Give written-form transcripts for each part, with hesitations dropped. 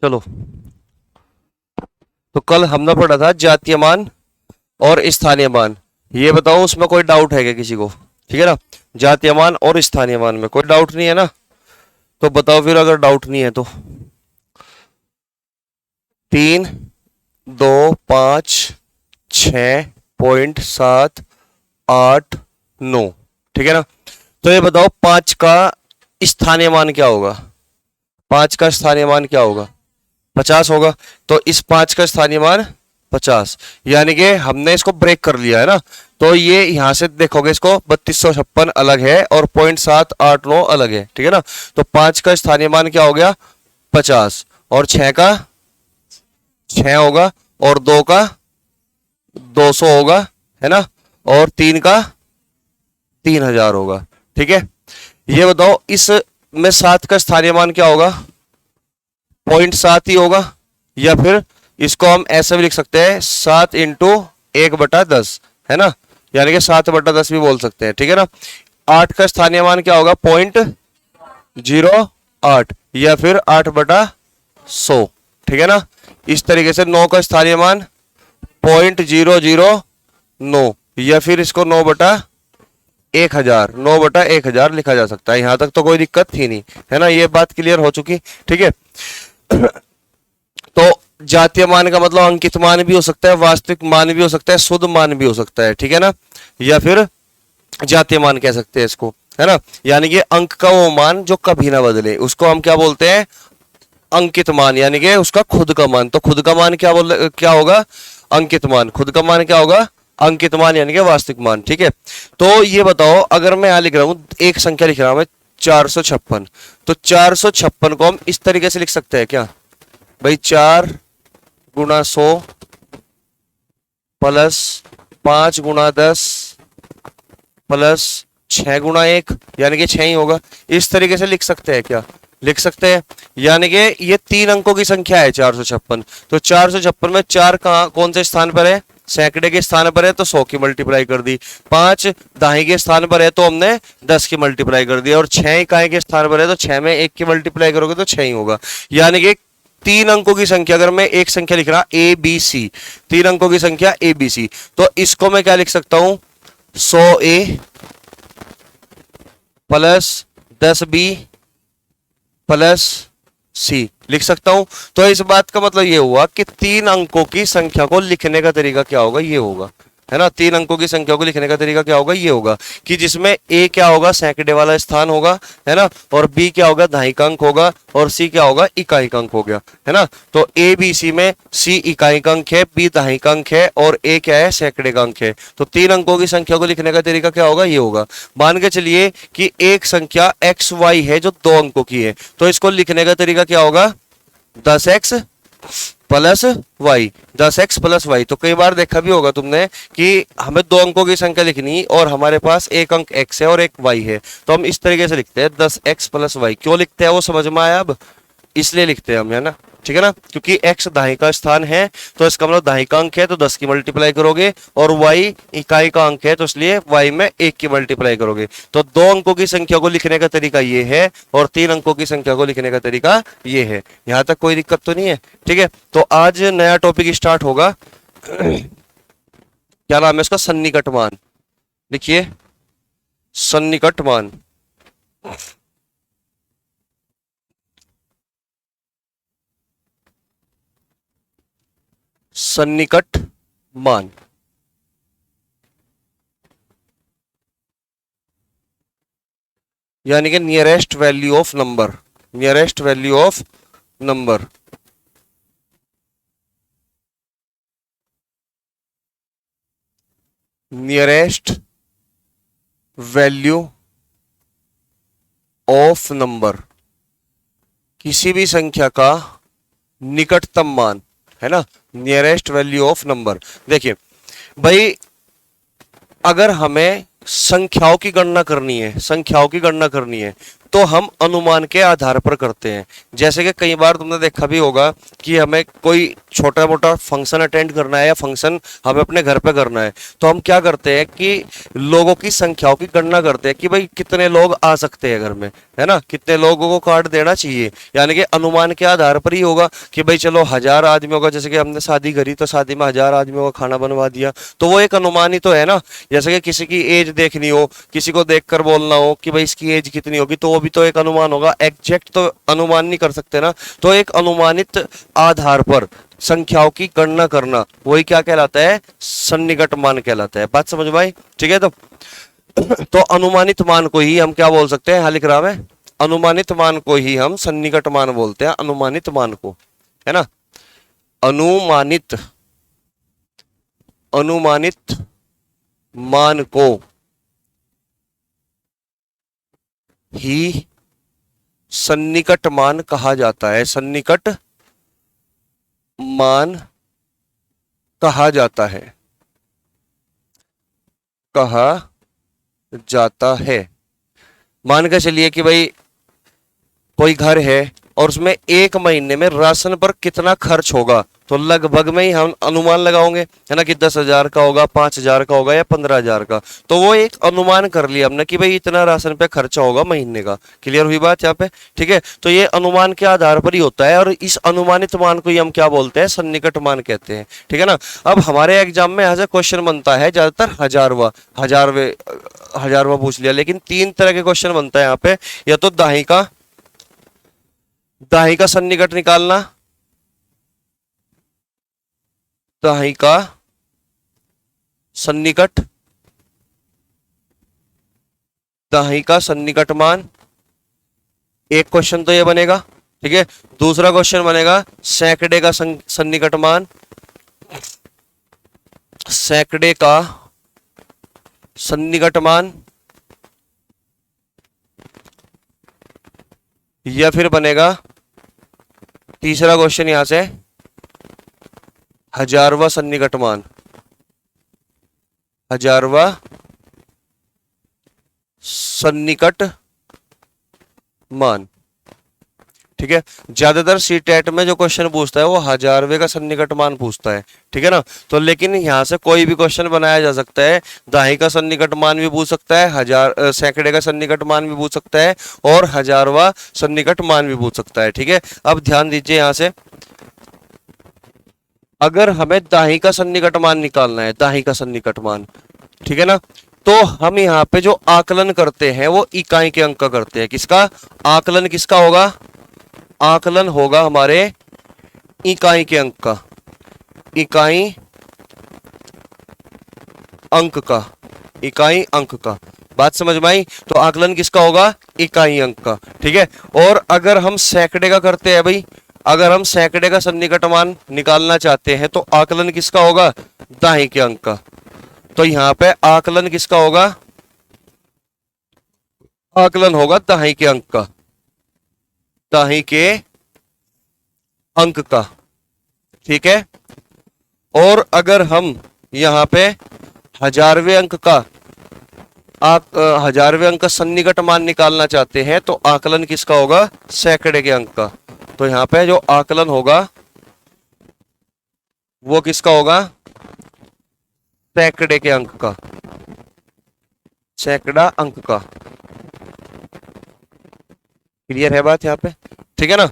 चलो, तो कल हमने पढ़ा था जातीय मान और स्थानीय मान। ये बताओ उसमें कोई डाउट है क्या किसी को? ठीक है ना, जातीय मान और स्थानीय मान में कोई डाउट नहीं है ना? तो बताओ फिर, अगर डाउट नहीं है तो 3, 2, 5, 6.7, 8, 9। ठीक है ना? तो ये बताओ 5 का स्थानीय मान क्या होगा? 5 का स्थानीय मान क्या होगा? 50 होगा। तो इस 5 का स्थानीय मान 50, यानी कि हमने इसको ब्रेक कर लिया है ना। तो ये यहां से देखोगे, इसको 3256 अलग है और 0.789 अलग है। ठीक है ना? तो 5 का स्थानीय मान क्या हो गया? 50, और 6 का 6 होगा, और 2 का 200 होगा, है ना, और 3 का 3000 होगा। ठीक है, ये बताओ इस में 7 का स्थानीय मान क्या होगा? 0.7 ही होगा, या फिर इसको हम ऐसा भी लिख सकते हैं 7 इंटू 1/10, है ना, यानी कि 7/10 भी बोल सकते हैं। ठीक है ना? 8 का स्थानीय मान क्या होगा? 0.08, या फिर 8/100। ठीक है ना? इस तरीके से 9 का स्थानीय मान 0.009, या फिर इसको 9/1000, 9/1000 लिखा जा सकता है। यहां तक तो कोई दिक्कत थी नहीं, है ना? ये बात क्लियर हो चुकी। ठीक है, तो जातीय मान का मतलब अंकित मान भी हो सकता है, वास्तविक मान भी हो सकता है, शुद्ध मान भी हो सकता है। ठीक है ना? या फिर जातीय मान कह सकते हैं इसको, है ना? यानी कि अंक का वो मान जो कभी ना बदले, उसको हम क्या बोलते हैं? अंकित मान, यानी कि उसका खुद का मान। तो खुद का मान क्या होगा? अंकित मान। खुद का मान क्या होगा? अंकित मान, यानी कि वास्तविक मान। ठीक है, तो ये बताओ, अगर मैं यहां लिख रहा हूं एक संख्या लिख रहा हूं मैं 456, तो 456 को हम इस तरीके से लिख सकते हैं क्या भाई? 4 गुणा 100 प्लस 5 गुणा 10 प्लस 6 गुणा 1, यानी कि 6 ही होगा। इस तरीके से लिख सकते हैं क्या? लिख सकते हैं। यानी कि ये 3 अंकों की संख्या है 456। तो 456 में 4 कहां कौन से स्थान पर है? सैकड़े के स्थान पर है, तो 100 की मल्टीप्लाई कर दी। 5 दहाई के स्थान पर है, तो हमने 10 की मल्टीप्लाई कर दी। और 6 इकाई के स्थान पर है, तो 6 में 1 की मल्टीप्लाई करोगे तो 6 ही होगा। यानी कि 3 अंकों की संख्या, अगर मैं एक संख्या लिख रहा ए बी सी, 3 अंकों की संख्या ए बी सी, तो इसको मैं क्या लिख सकता हूं? 100A प्लस 10B प्लस सी लिख सकता हूं। तो इस बात का मतलब ये हुआ कि 3 अंकों की संख्या को लिखने का तरीका क्या होगा? ये होगा, है ना? 3 अंकों की संख्या को लिखने का तरीका क्या होगा? ये होगा कि जिसमें ए क्या होगा? सैकड़े वाला स्थान होगा, है ना, और बी क्या होगा? दहाई का अंक होगा, और सी क्या होगा? इकाई का अंक हो गया, है ना? तो ए बी सी में सी इकाई का अंक है, बी दहाई का अंक है, और ए क्या है? सैकड़े का अंक है। तो 3 अंकों की संख्या को लिखने का तरीका क्या होगा? ये होगा। मान के चलिए कि एक संख्या एक्स वाई है जो 2 अंकों की है, तो इसको लिखने का तरीका क्या होगा? 10x plus Y, 10x plus Y. तो कई बार देखा भी होगा तुमने कि हमें 2 अंकों की संख्या लिखनी और हमारे पास एक अंक x है और एक y है, तो हम इस तरीके से लिखते हैं 10x प्लस वाई। क्यों लिखते हैं वो समझ में आया अब? इसलिए लिखते हैं हम, है ना? ठीक है ना? क्योंकि x दहाई का स्थान है, तो इसका मतलब दहाई का अंक है, तो 10 की मल्टीप्लाई करोगे, और y इकाई का अंक है, तो इसलिए y में 1 की मल्टीप्लाई करोगे। तो 2 अंकों की संख्या को लिखने का तरीका ये है, और 3 अंकों की संख्या को लिखने का तरीका ये है। यहां तक कोई दिक्कत तो नहीं है? ठीक है, तो आज नया टॉपिक स्टार्ट होगा। क्या नाम है इसका? सन्निकट मान। लिखिए, सन्निकट मान। सन्निकट मान, यानी कि nearest value of number. Nearest value of number. Nearest value of number, किसी भी संख्या का निकटतम मान, है ना? Nearest value of number. देखिए भाई, अगर हमें संख्याओं की गणना करनी है, संख्याओं की गणना करनी है, तो हम अनुमान के आधार पर करते हैं। जैसे कि कई बार तुमने देखा भी होगा कि हमें कोई छोटा मोटा फंक्शन अटेंड करना है या फंक्शन हमें अपने घर पे करना है, तो हम क्या करते हैं कि लोगों की संख्याओं की गणना करते हैं कि भाई कितने लोग आ सकते हैं घर में, है ना, कितने लोगों को कार्ड देना चाहिए। यानी कि अनुमान के आधार पर ही होगा कि भाई चलो 1000 आदमी होगा, जैसे कि हमने शादी करी तो शादी में 1000 आदमियों का खाना बनवा दिया, तो वो एक अनुमान ही तो है ना। जैसे कि किसी की एज देखनी हो, किसी को देखकर बोलना हो कि भाई इसकी एज कितनी होगी, तो वो भी तो एक अनुमान होगा। एग्जैक्ट तो अनुमान नहीं कर सकते ना, तो एक अनुमानित आधार पर संख्याओं की गणना करना वही क्या कहलाता है, सन्निकट मान कहलाता है। बात समझ में आई? ठीक है। तो अनुमानित मान को ही हम क्या बोल सकते हैं, हाँ लिख रहा मैं, अनुमानित मान को ही हम सन्निकट मान बोलते हैं। अनुमानित मान को, है ना, अनुमानित अनुमानित मान को ही सन्निकट मान कहा जाता है। सन्निकट मान कहा जाता है, कहा जाता है। मान के चलिए कि भाई कोई घर है और उसमें एक महीने में राशन पर कितना खर्च होगा, तो लगभग में ही हम अनुमान लगाओगे, है ना, कि 10,000 का होगा, 5,000 का होगा या 15,000 का। तो वो एक अनुमान कर लिया हमने कि भाई इतना राशन पे खर्चा होगा महीने का। क्लियर हुई बात यहाँ पे? ठीक है। तो ये अनुमान के आधार पर ही होता है और इस अनुमानित मान को ही हम क्या बोलते हैं, सन्निकट मान कहते हैं। ठीक है ना। अब हमारे एग्जाम में यहाँ से क्वेश्चन बनता है ज्यादातर हजारवा पूछ लिया, लेकिन 3 तरह के क्वेश्चन बनता है यहाँ पे। या तो दाही का सन्निकट निकालना, दाही का सन्निकट, दाही का सन्निकट मान, एक क्वेश्चन तो ये बनेगा। ठीक है। दूसरा क्वेश्चन बनेगा सैकड़े का सन्निकट मान, सैकड़े का सन्निकट मान, या फिर बनेगा तीसरा क्वेश्चन यहां से हजारवा सन्निकट मान, हजारवा सन्निकट मान। ठीक है। ज्यादातर सीटेट में जो क्वेश्चन पूछता है वो 1000वें का सन्निकट मान पूछता है। ठीक है ना। तो लेकिन यहां से कोई भी क्वेश्चन बनाया जा सकता है। दाही का सन्निकट मान भी पूछ सकता है, सैकड़े का सन्निकट मान भी पूछ सकता है और 1000वां सन्निकट मान भी पूछ सकता है। ठीक है। अब ध्यान दीजिए यहां से, अगर हमें दाही का सन्निकट मान निकालना है, दाही का सन्निकट मान, ठीक है ना, तो हम यहाँ पे जो आकलन करते हैं वो इकाई के अंक का करते हैं। किसका आकलन, किसका होगा, आकलन होगा हमारे इकाई के अंक का, इकाई अंक का, इकाई अंक का। बात समझ में आई? तो आकलन किसका होगा, इकाई अंक का। ठीक है। और अगर हम सैकड़े का करते हैं भाई, अगर हम सैकड़े का सन्निकट मान निकालना चाहते हैं तो आकलन किसका होगा, दाही के अंक का। तो यहां पे आकलन किसका होगा, आकलन होगा दाही के अंक का, दाही के अंक का। ठीक है। और अगर हम यहां पे 1000वें अंक का हजारवें अंक का सन्निकट मान निकालना चाहते हैं तो आकलन किसका होगा, सैकड़े के अंक का। तो यहां पे जो आकलन होगा वो किसका होगा, सैकड़े के अंक का, सैकड़ा अंक का। क्लियर है बात यहाँ पे? ठीक है ना।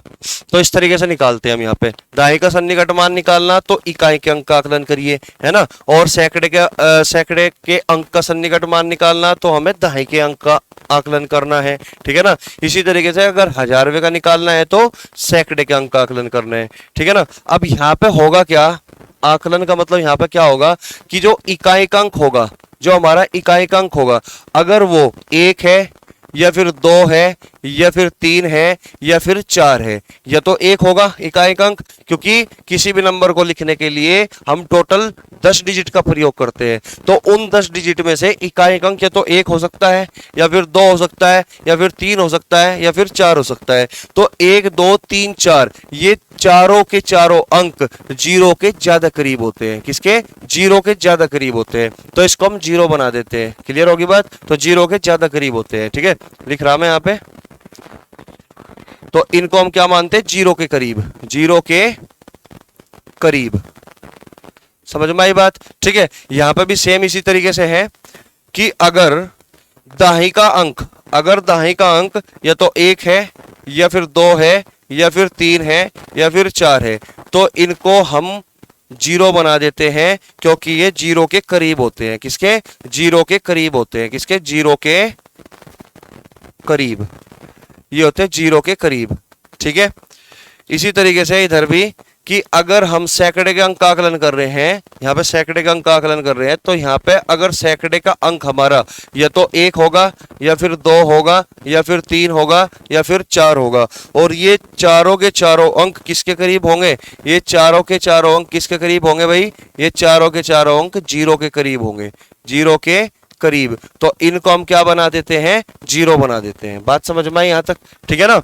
तो इस तरीके से निकालते हैं हम यहाँ पे। दाही का सन्निकट मान निकालना तो इकाई के अंक का आकलन करिए, है ना। और सैकड़े के अंक का सन्निकट मान निकालना तो हमें दाही के अंक का आकलन करना है। ठीक है ना। इसी तरीके से अगर 1000वें का निकालना है तो सैकड़े के अंक का आकलन करना है। ठीक है ना। अब यहाँ पे होगा क्या, आकलन का मतलब यहाँ पे क्या होगा कि जो इकाई का अंक होगा, जो हमारा इकाई का अंक होगा, अगर वो 1 है या फिर 2 है या फिर 3 है या फिर 4 है, या तो 1 होगा इकाई अंक, क्योंकि किसी भी नंबर को लिखने के लिए हम टोटल 10 डिजिट का प्रयोग करते हैं। तो उन 10 डिजिट में से इकाई अंक या तो 1 हो सकता है या फिर 2 हो सकता है या फिर 3 हो सकता है या फिर 4 हो सकता है। तो 1 2 3 4 ये चारों के चारों अंक 0 के ज्यादा करीब होते हैं। किसके, 0 के ज्यादा करीब होते हैं। तो इसको हम 0 बना देते हैं। क्लियर होगी बात? तो 0 के ज्यादा करीब होते हैं। ठीक है। लिख रहा मैं यहाँ पे, तो इनको हम क्या मानते हैं, जीरो के करीब, जीरो के करीब। समझ में आई बात? ठीक है, यहां पे भी सेम इसी तरीके से है कि अगर दाहिनी का अंक, अगर दाहिनी का अंक या तो 1 है या फिर 2 है या फिर 3 है या फिर 4 है, तो इनको हम जीरो बना देते हैं, क्योंकि ये जीरो के करीब होते हैं। किसके? जीरो के करीब होते हैं। किसके? जीरो के करीब, ये होते हैं जीरो के करीब। ठीक है, इसी तरीके से इधर भी कि अगर हम सैकड़े के अंक का आकलन कर रहे हैं, यहाँ पे सैकड़े का अंक का आकलन कर रहे हैं, तो यहाँ पे अगर सैकड़े का अंक हमारा या तो 1 होगा या फिर 2 होगा या फिर 3 होगा या फिर 4 होगा, और ये चारों के चारों अंक किसके करीब होंगे? ये चारों के चारों अंक किसके करीब होंगे भाई? ये चारों के चारों अंक जीरो के करीब होंगे, जीरो के करीब। तो इनको हम क्या बना देते हैं? जीरो बना देते हैं। बात समझ में आई यहां तक? ठीक है ना,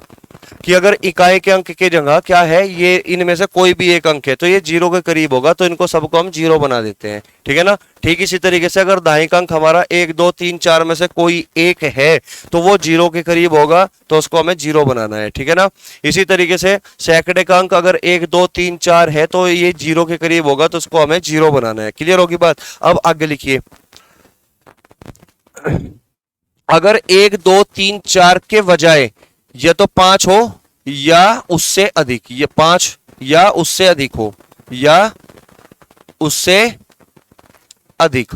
कि अगर इकाई के अंक की जगह क्या है, ये इनमें से कोई भी एक अंक है तो ये जीरो के करीब होगा, तो इनको सबको हम जीरो बना देते हैं। ठीक है ना, ठीक इसी तरीके से अगर दाहिनी का अंक हमारा 1 2 3 4 में से कोई एक है तो वो जीरो के करीब होगा, तो उसको हमें जीरो बनाना है। ठीक है ना, इसी तरीके से सैकड़े का अंक अगर 1 2 3 4 है तो ये जीरो के करीब होगा, तो उसको हमें जीरो बनाना है। क्लियर होगी बात? अब आगे लिखिए, अगर 1 2 3 4 के बजाय या तो 5 हो या उससे अधिक, ये 5 या उससे अधिक हो या उससे अधिक।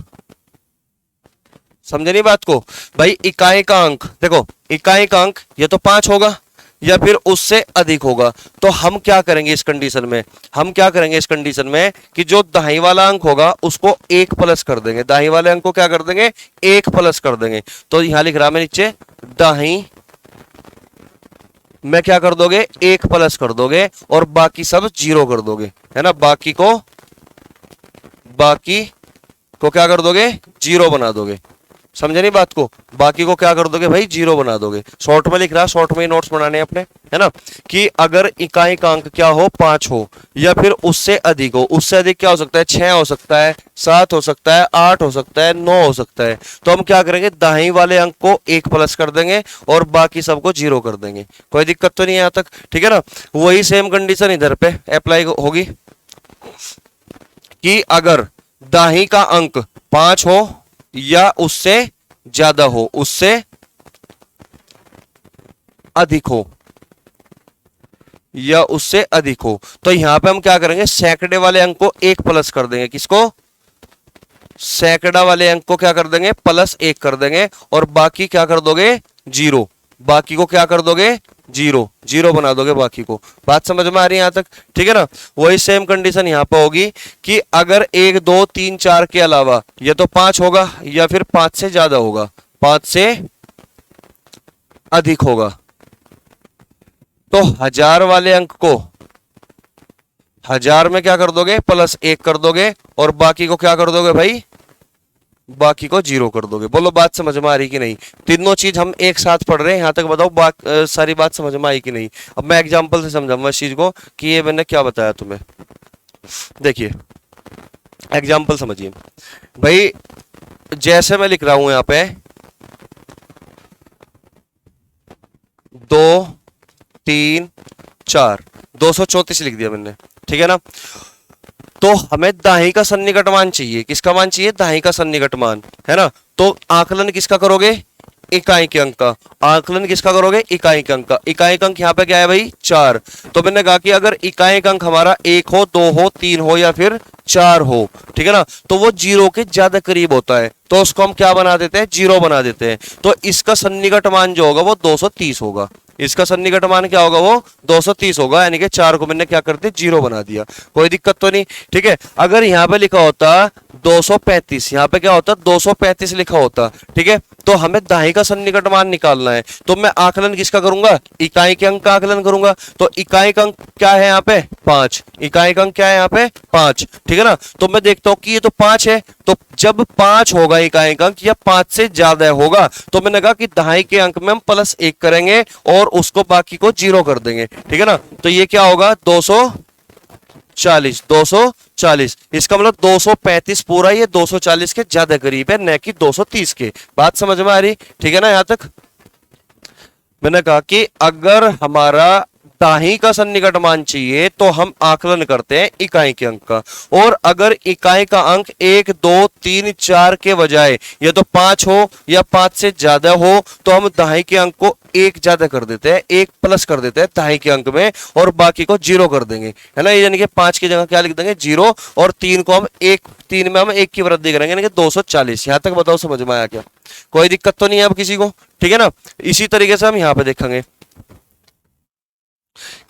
समझे नहीं बात को भाई? इकाई का अंक देखो, इकाई का अंक या तो 5 होगा या फिर उससे अधिक होगा, तो हम क्या करेंगे इस कंडीशन में? हम क्या करेंगे इस कंडीशन में कि जो दाहिनी वाला अंक होगा उसको 1 प्लस कर देंगे। दाहिनी वाले अंक को क्या कर देंगे? 1 प्लस कर देंगे। तो यहां लिख रहा मैं नीचे, दाहिनी में क्या कर दोगे? 1 प्लस कर दोगे और बाकी सब जीरो कर दोगे, है ना। बाकी को क्या कर दोगे? जीरो बना दोगे। समझे नहीं बात को? बाकी को क्या कर दोगे भाई? जीरो बना दोगे। शॉर्ट में लिख रहा, शॉर्ट में ही नोट्स बनाने अपने, है ना, कि अगर इकाई का अंक क्या हो? 5 हो या फिर उससे अधिक हो। उससे अधिक क्या हो सकता है? 6 हो सकता है, 7 हो सकता है, 8 हो सकता है, 9 हो सकता है। तो हम क्या करेंगे? दाहिनी वाले अंक को 1 प्लस कर देंगे और बाकी सबको जीरो कर देंगे। कोई दिक्कत तो नहीं है यहाँ तक? ठीक है ना, वही सेम कंडीशन इधर पे अप्लाई होगी कि अगर दाहिनी का अंक 5 हो या उससे ज्यादा हो, उससे अधिक हो या उससे अधिक हो, तो यहां पे हम क्या करेंगे? सैकड़े वाले अंक को 1 प्लस कर देंगे। किसको? सैकड़ा वाले अंक को क्या कर देंगे? प्लस 1 कर देंगे और बाकी क्या कर दोगे? जीरो। बाकी को क्या कर दोगे? जीरो, जीरो बना दोगे बाकी को। बात समझ में आ रही है यहां तक? ठीक है ना, वही सेम कंडीशन यहां पर होगी कि अगर 1 2 3 4 के अलावा या तो 5 होगा या फिर 5 से ज्यादा होगा, 5 से अधिक होगा, तो 1000 वाले अंक को 1000 में क्या कर दोगे? प्लस 1 कर दोगे और बाकी को क्या कर दोगे भाई? बाकी को जीरो कर दोगे। बोलो बात समझ में आ रही कि नहीं? तीनों चीज हम एक साथ पढ़ रहे हैं, यहां तक बताओ सारी बात समझ में आई कि नहीं? अब मैं एग्जांपल से समझाऊंगा इस चीज को कि ये मैंने क्या बताया तुम्हें। देखिए एग्जांपल समझिए भाई, जैसे मैं लिख रहा हूं यहां पे 2 3 4, 234 लिख दिया मैंने। ठीक है ना, तो हमें दाहिनी का सन्निकट मान चाहिए। किसका मान चाहिए? दाहिनी का सन्निकट मान, है ना। तो आकलन किसका करोगे? इकाई के अंक का। आकलन किसका करोगे? इकाई के अंक का। इकाई का अंक यहाँ पे क्या है भाई? 4। तो मैंने कहा कि अगर इकाई का अंक हमारा 1 हो, 2 हो, 3 हो या फिर 4 हो, ठीक है ना, तो वो जीरो के ज्यादा करीब होता है, तो उसको हम क्या बना देते हैं? जीरो बना देते हैं। तो इसका सन्निकट मान जो होगा वो 230 होगा। इसका सन्निकट मान क्या होगा? वो 230 होगा, यानी कि 4 को मैंने क्या कर दिया? जीरो बना दिया। कोई दिक्कत तो नहीं? ठीक है, अगर यहाँ पे लिखा होता 235, यहाँ पे क्या होता? 235 लिखा होता, ठीक है, तो हमें दाहिनी का सन्निकट मान निकालना है, तो मैं आकलन किसका करूंगा? इकाई के अंक का आकलन करूंगा। तो इकाई का अंक क्या है यहाँ पे? 5। इकाई का अंक क्या है यहाँ पे? 5। ठीक है ना, तो मैं देखता हूं कि ये तो 5 है, तो जब 5 होगा इकाई का अंक या 5 से ज्यादा होगा, तो मैंने कहा कि दाहिनी के अंक में हम प्लस 1 करेंगे और उसको बाकी को जीरो कर देंगे। ठीक है ना, तो ये क्या होगा? 240। 240, इसका मतलब 235 पूरा, ये 240 के ज्यादा करीब है, न कि 230 के। बात समझ में आ रही? ठीक है ना, यहां तक मैंने कहा कि अगर हमारा दाही का सन्निकट मान चाहिए तो हम आकलन करते हैं इकाई के अंक का, और अगर इकाई का अंक 1 2 3 4 के बजाय या तो 5 हो या 5 से ज्यादा हो तो हम दाही के अंक को 1 ज्यादा कर देते हैं, 1 प्लस कर देते हैं दाही के अंक में, और बाकी को 0 कर देंगे, है ना। ये यानी कि 5 की जगह क्या लिख देंगे 0, और 3 को हम 1, 3 में हम 1 की वृद्धि करेंगे, यानी कि 240। यहां तक बताओ समझ में आया क्या? कोई दिक्कत तो नहीं है अब किसी को? ठीक है ना। इसी तरीके से हम यहाँ पे देखेंगे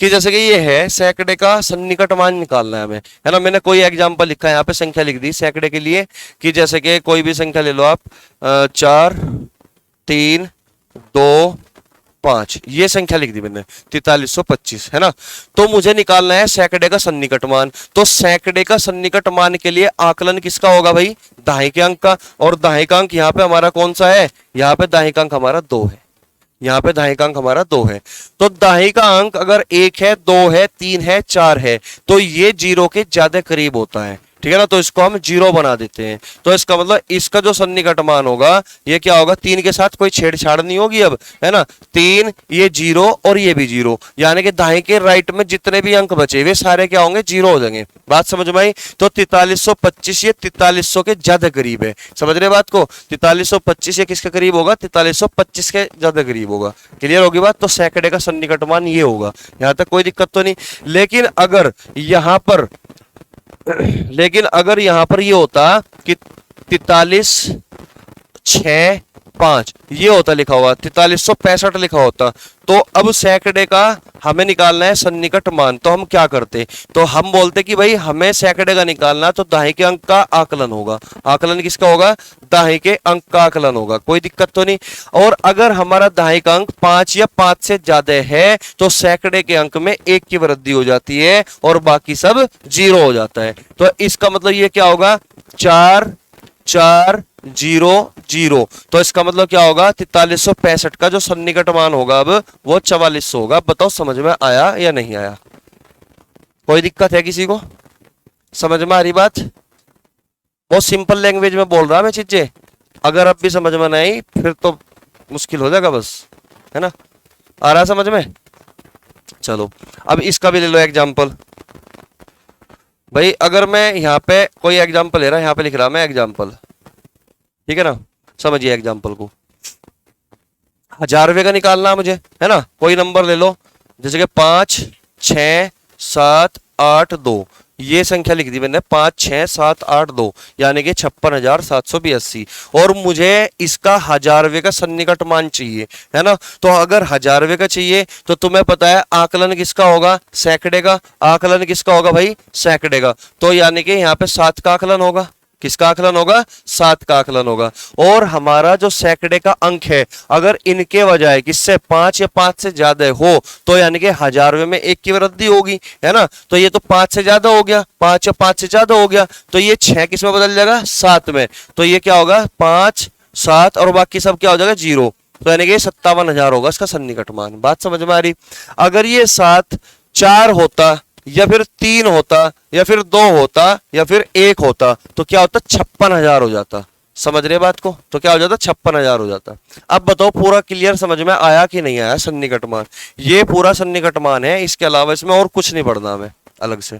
कि जैसे कि ये है सैकड़े का सन्निकट मान निकालना है हमें, है ना। मैंने कोई एग्जांपल लिखा है यहाँ पे, संख्या लिख दी सैकड़े के लिए, कि जैसे कि कोई भी संख्या ले लो आप, 4 3 2 5, ये संख्या लिख दी मैंने 4325, है ना। तो मुझे निकालना है सैकड़े का सन्निकट मान। तो सैकड़े का सन्निकट मान के लिए आकलन किसका होगा भाई? दाही के अंक का। और दाही का अंक यहाँ पे हमारा कौन सा है? यहाँ पे दाही का अंक हमारा 2 है, यहाँ पे दाही का अंक हमारा 2 है। तो दाही का अंक अगर 1 है, 2 है, 3 है, 4 है तो ये 0 के ज्यादा करीब होता है, ठीक है ना। तो इसको हम 0 बना देते हैं। तो इसका मतलब इसका जो सन्निकट मान होगा ये क्या होगा? 3 के साथ कोई छेड़छाड़ नहीं होगी अब, है ना। 3, ये 0 और ये भी 0, यानी कि दाएं के राइट में जितने भी अंक बचे वे सारे क्या होंगे? 0 हो जाएंगे। बात समझ में आई? तो 4325 ये 4300 के ज्यादा करीब है। समझ रहे बात को? 4325 ये किसके करीब होगा? 4325 के ज्यादा करीब होगा। क्लियर होगी बात? तो सैकड़े का सन्निकट मान ये होगा। यहां तक कोई दिक्कत तो नहीं। लेकिन अगर यहां पर ये होता कि 43 6 5 ये होता लिखा हुआ, 4365 लिखा होता, तो अब सैकड़े का हमें निकालना है सन्निकट मान। तो हम क्या करते? तो हम बोलते कि भाई हमें सैकड़े का निकालना, तो दाही के अंक का आकलन होगा। आकलन किसका होगा? दाही के अंक का आकलन होगा। कोई दिक्कत तो नहीं। और अगर हमारा दाही का अंक 5 या 5 से ज्यादा है तो सैकड़े के अंक में 1 की वृद्धि हो जाती है और बाकी सब 0 हो जाता है। तो इसका मतलब ये क्या होगा? 4 4 0 0। तो इसका मतलब क्या होगा? 4365 का जो सन्निकट मान होगा अब वो 4400 होगा। बताओ समझ में आया या नहीं आया? कोई दिक्कत है किसी को? समझ में आ रही बात? बहुत सिंपल लैंग्वेज में बोल रहा मैं चीजें। अगर अब भी समझ में नहीं आई फिर तो मुश्किल हो जाएगा बस, है ना। आ रहा समझ में? चलो अब इसका भी ले लो एग्जाम्पल। भाई अगर मैं यहाँ पे कोई एग्जाम्पल ले रहा, यहाँ पे लिख रहा मैं एग्जाम्पल, ठीक है ना। समझिए एग्जाम्पल को, 1000 रुपये का निकालना है मुझे, है ना। कोई नंबर ले लो, जैसे कि 5 6 7 8 2, ये संख्या लिख दी मैंने 5 6 7 8 2, यानी कि 56,782। और मुझे इसका 1000 रुपये का सन्निकट मान चाहिए, है ना। तो अगर 1000 रुपये का चाहिए तो तुम्हें पता है आकलन किसका होगा? सैकड़े का। आकलन किसका होगा भाई? सैकड़े का। तो यानी कि यहाँ पे 7 का आकलन होगा। किसका आकलन होगा? 7 का आकलन होगा। और हमारा जो सैकड़े का अंक है अगर इनके बजाय किससे 5 या 5 से ज्यादा हो तो यानी कि 1000 रुपये में 1 की वृद्धि होगी, है ना। तो ये तो 5 से ज्यादा हो गया, 5 या 5 से ज्यादा हो गया, तो ये 6 किस में बदल जाएगा? 7 में। तो ये क्या होगा? 5 7 और बाकी सब क्या हो जाएगा? 0। तो यानी कि 57,000 होगा इसका सन्निकट मान। बात समझ में आ रही? अगर ये 7 4 होता या फिर 3 होता या फिर 2 होता या फिर 1 होता तो क्या होता? 56,000 हो जाता। समझ रहे बात को? तो क्या हो जाता? 56,000 हो जाता। अब बताओ पूरा क्लियर समझ में आया कि नहीं आया? सन्निकट मान ये पूरा सन्निकट मान है, इसके अलावा इसमें और कुछ नहीं पढ़ना हमें अलग से।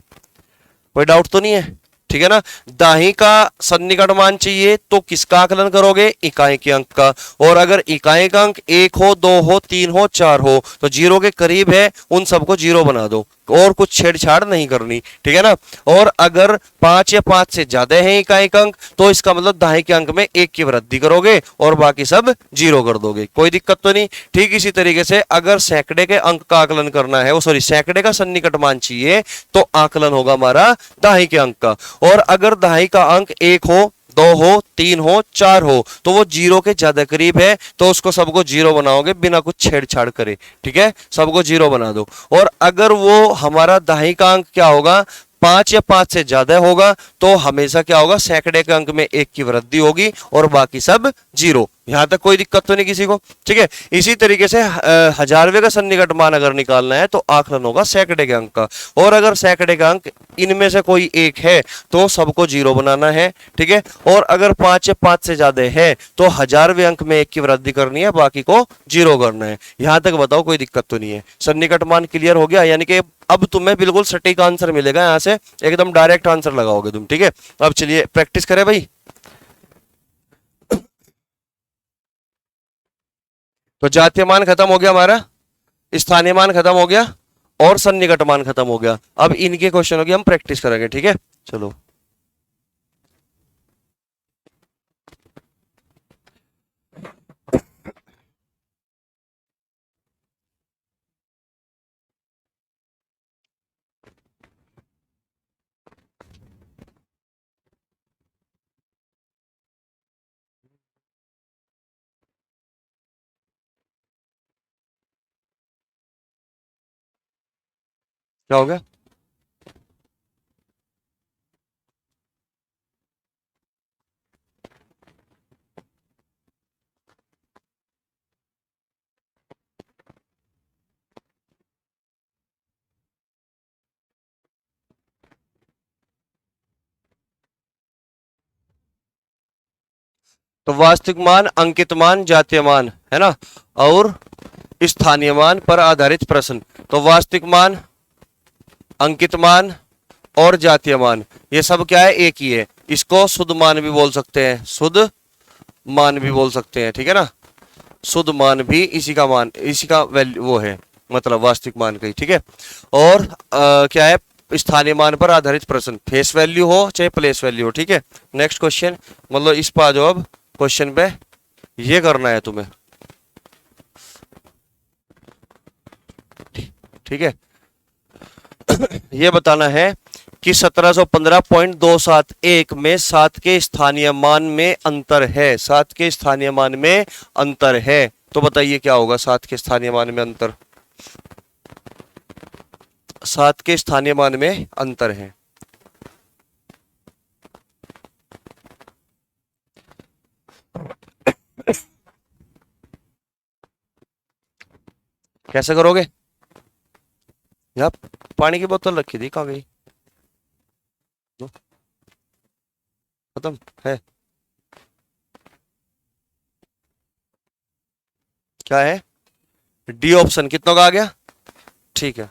कोई डाउट तो नहीं है? ठीक है ना। दाही का सन्निकट मान चाहिए तो किसका आकलन करोगे? इकाई के अंक का। और अगर इकाई का अंक 1 हो 2 हो 3 हो 4 हो तो 0 के करीब है उन सबको 0 बना दो और कुछ छेड़छाड़ नहीं करनी, ठीक है ना। और अगर 5 या 5 से ज्यादा है इकाई का अंक तो इसका मतलब दाही के अंक में 1 की वृद्धि करोगे और बाकी सब 0 कर दोगे। कोई दिक्कत तो नहीं। ठीक इसी तरीके से अगर सैकड़े के अंक का आकलन करना है, सॉरी सैकड़े का सन्निकट मान चाहिए तो आकलन होगा हमारा दाही के अंक का। और अगर दाही का अंक 1 हो 2 हो 3 हो 4 हो तो वो 0 के ज्यादा करीब है तो उसको सबको 0 बनाओगे बिना कुछ छेड़छाड़ करे, ठीक है। सबको 0 बना दो। और अगर वो हमारा दाही का अंक क्या होगा? 5 या 5 से ज्यादा होगा तो हमेशा क्या होगा? सैकड़े के अंक में 1 की वृद्धि होगी और बाकी सब 0। यहां तक कोई दिक्कत तो नहीं किसी को, ठीक है। इसी तरीके से हजारवे का सन्निकट मान अगर निकालना है तो आकलन होगा सैकड़े के अंक का, और अगर सैकड़े का अंक इनमें से कोई एक है तो सबको जीरो बनाना है, ठीक है। और अगर 5 या 5 से ज्यादा है तो हजारवे अंक में एक की वृद्धि करनी है, बाकी को जीरो करना है। यहां तक बताओ कोई दिक्कत तो नहीं है। सन्निकट मान क्लियर हो गया, यानी कि अब तुम्हें बिल्कुल सटीक आंसर मिलेगा, यहां से एकदम डायरेक्ट आंसर लगाओगे तुम, ठीक है। अब चलिए प्रैक्टिस करें भाई। तो जातीय मान खत्म हो गया हमारा, स्थानीय मान खत्म हो गया, और सन्निकट मान खत्म हो गया। अब इनके क्वेश्चनों की हम प्रैक्टिस करेंगे, ठीक है। चलो क्या हो गया? तो वास्तविक मान, अंकित मान, जातीय मान, है ना, और स्थानीय मान पर आधारित प्रश्न। तो वास्तविक मान, अंकित मान और जातीय मान, ये सब क्या है? एक ही है। इसको शुद्ध मान भी बोल सकते हैं, शुद्ध मान भी बोल सकते हैं, ठीक है ना। शुद्ध मान भी इसी का मान, इसी का वैल्यू वो है, मतलब वास्तविक मान का ही, ठीक है। और क्या है? स्थानीय मान पर आधारित प्रश्न, फेस वैल्यू हो चाहे प्लेस वैल्यू हो, ठीक है। नेक्स्ट क्वेश्चन, मतलब इस पर आ जाओ अब क्वेश्चन पे। ये करना है तुम्हें, ठीक है। ये बताना है कि 1715.271 में 7 के स्थानीय मान में अंतर है, 7 के स्थानीय मान में अंतर है। तो बताइए क्या होगा 7 के स्थानीय मान में अंतर? 7 के स्थानीय मान में अंतर है, कैसे करोगे? यहाँ पानी की बोतल रखी थी, कहाँ गई? खत्म है? क्या है? डी ऑप्शन कितनों का आ गया? ठीक है।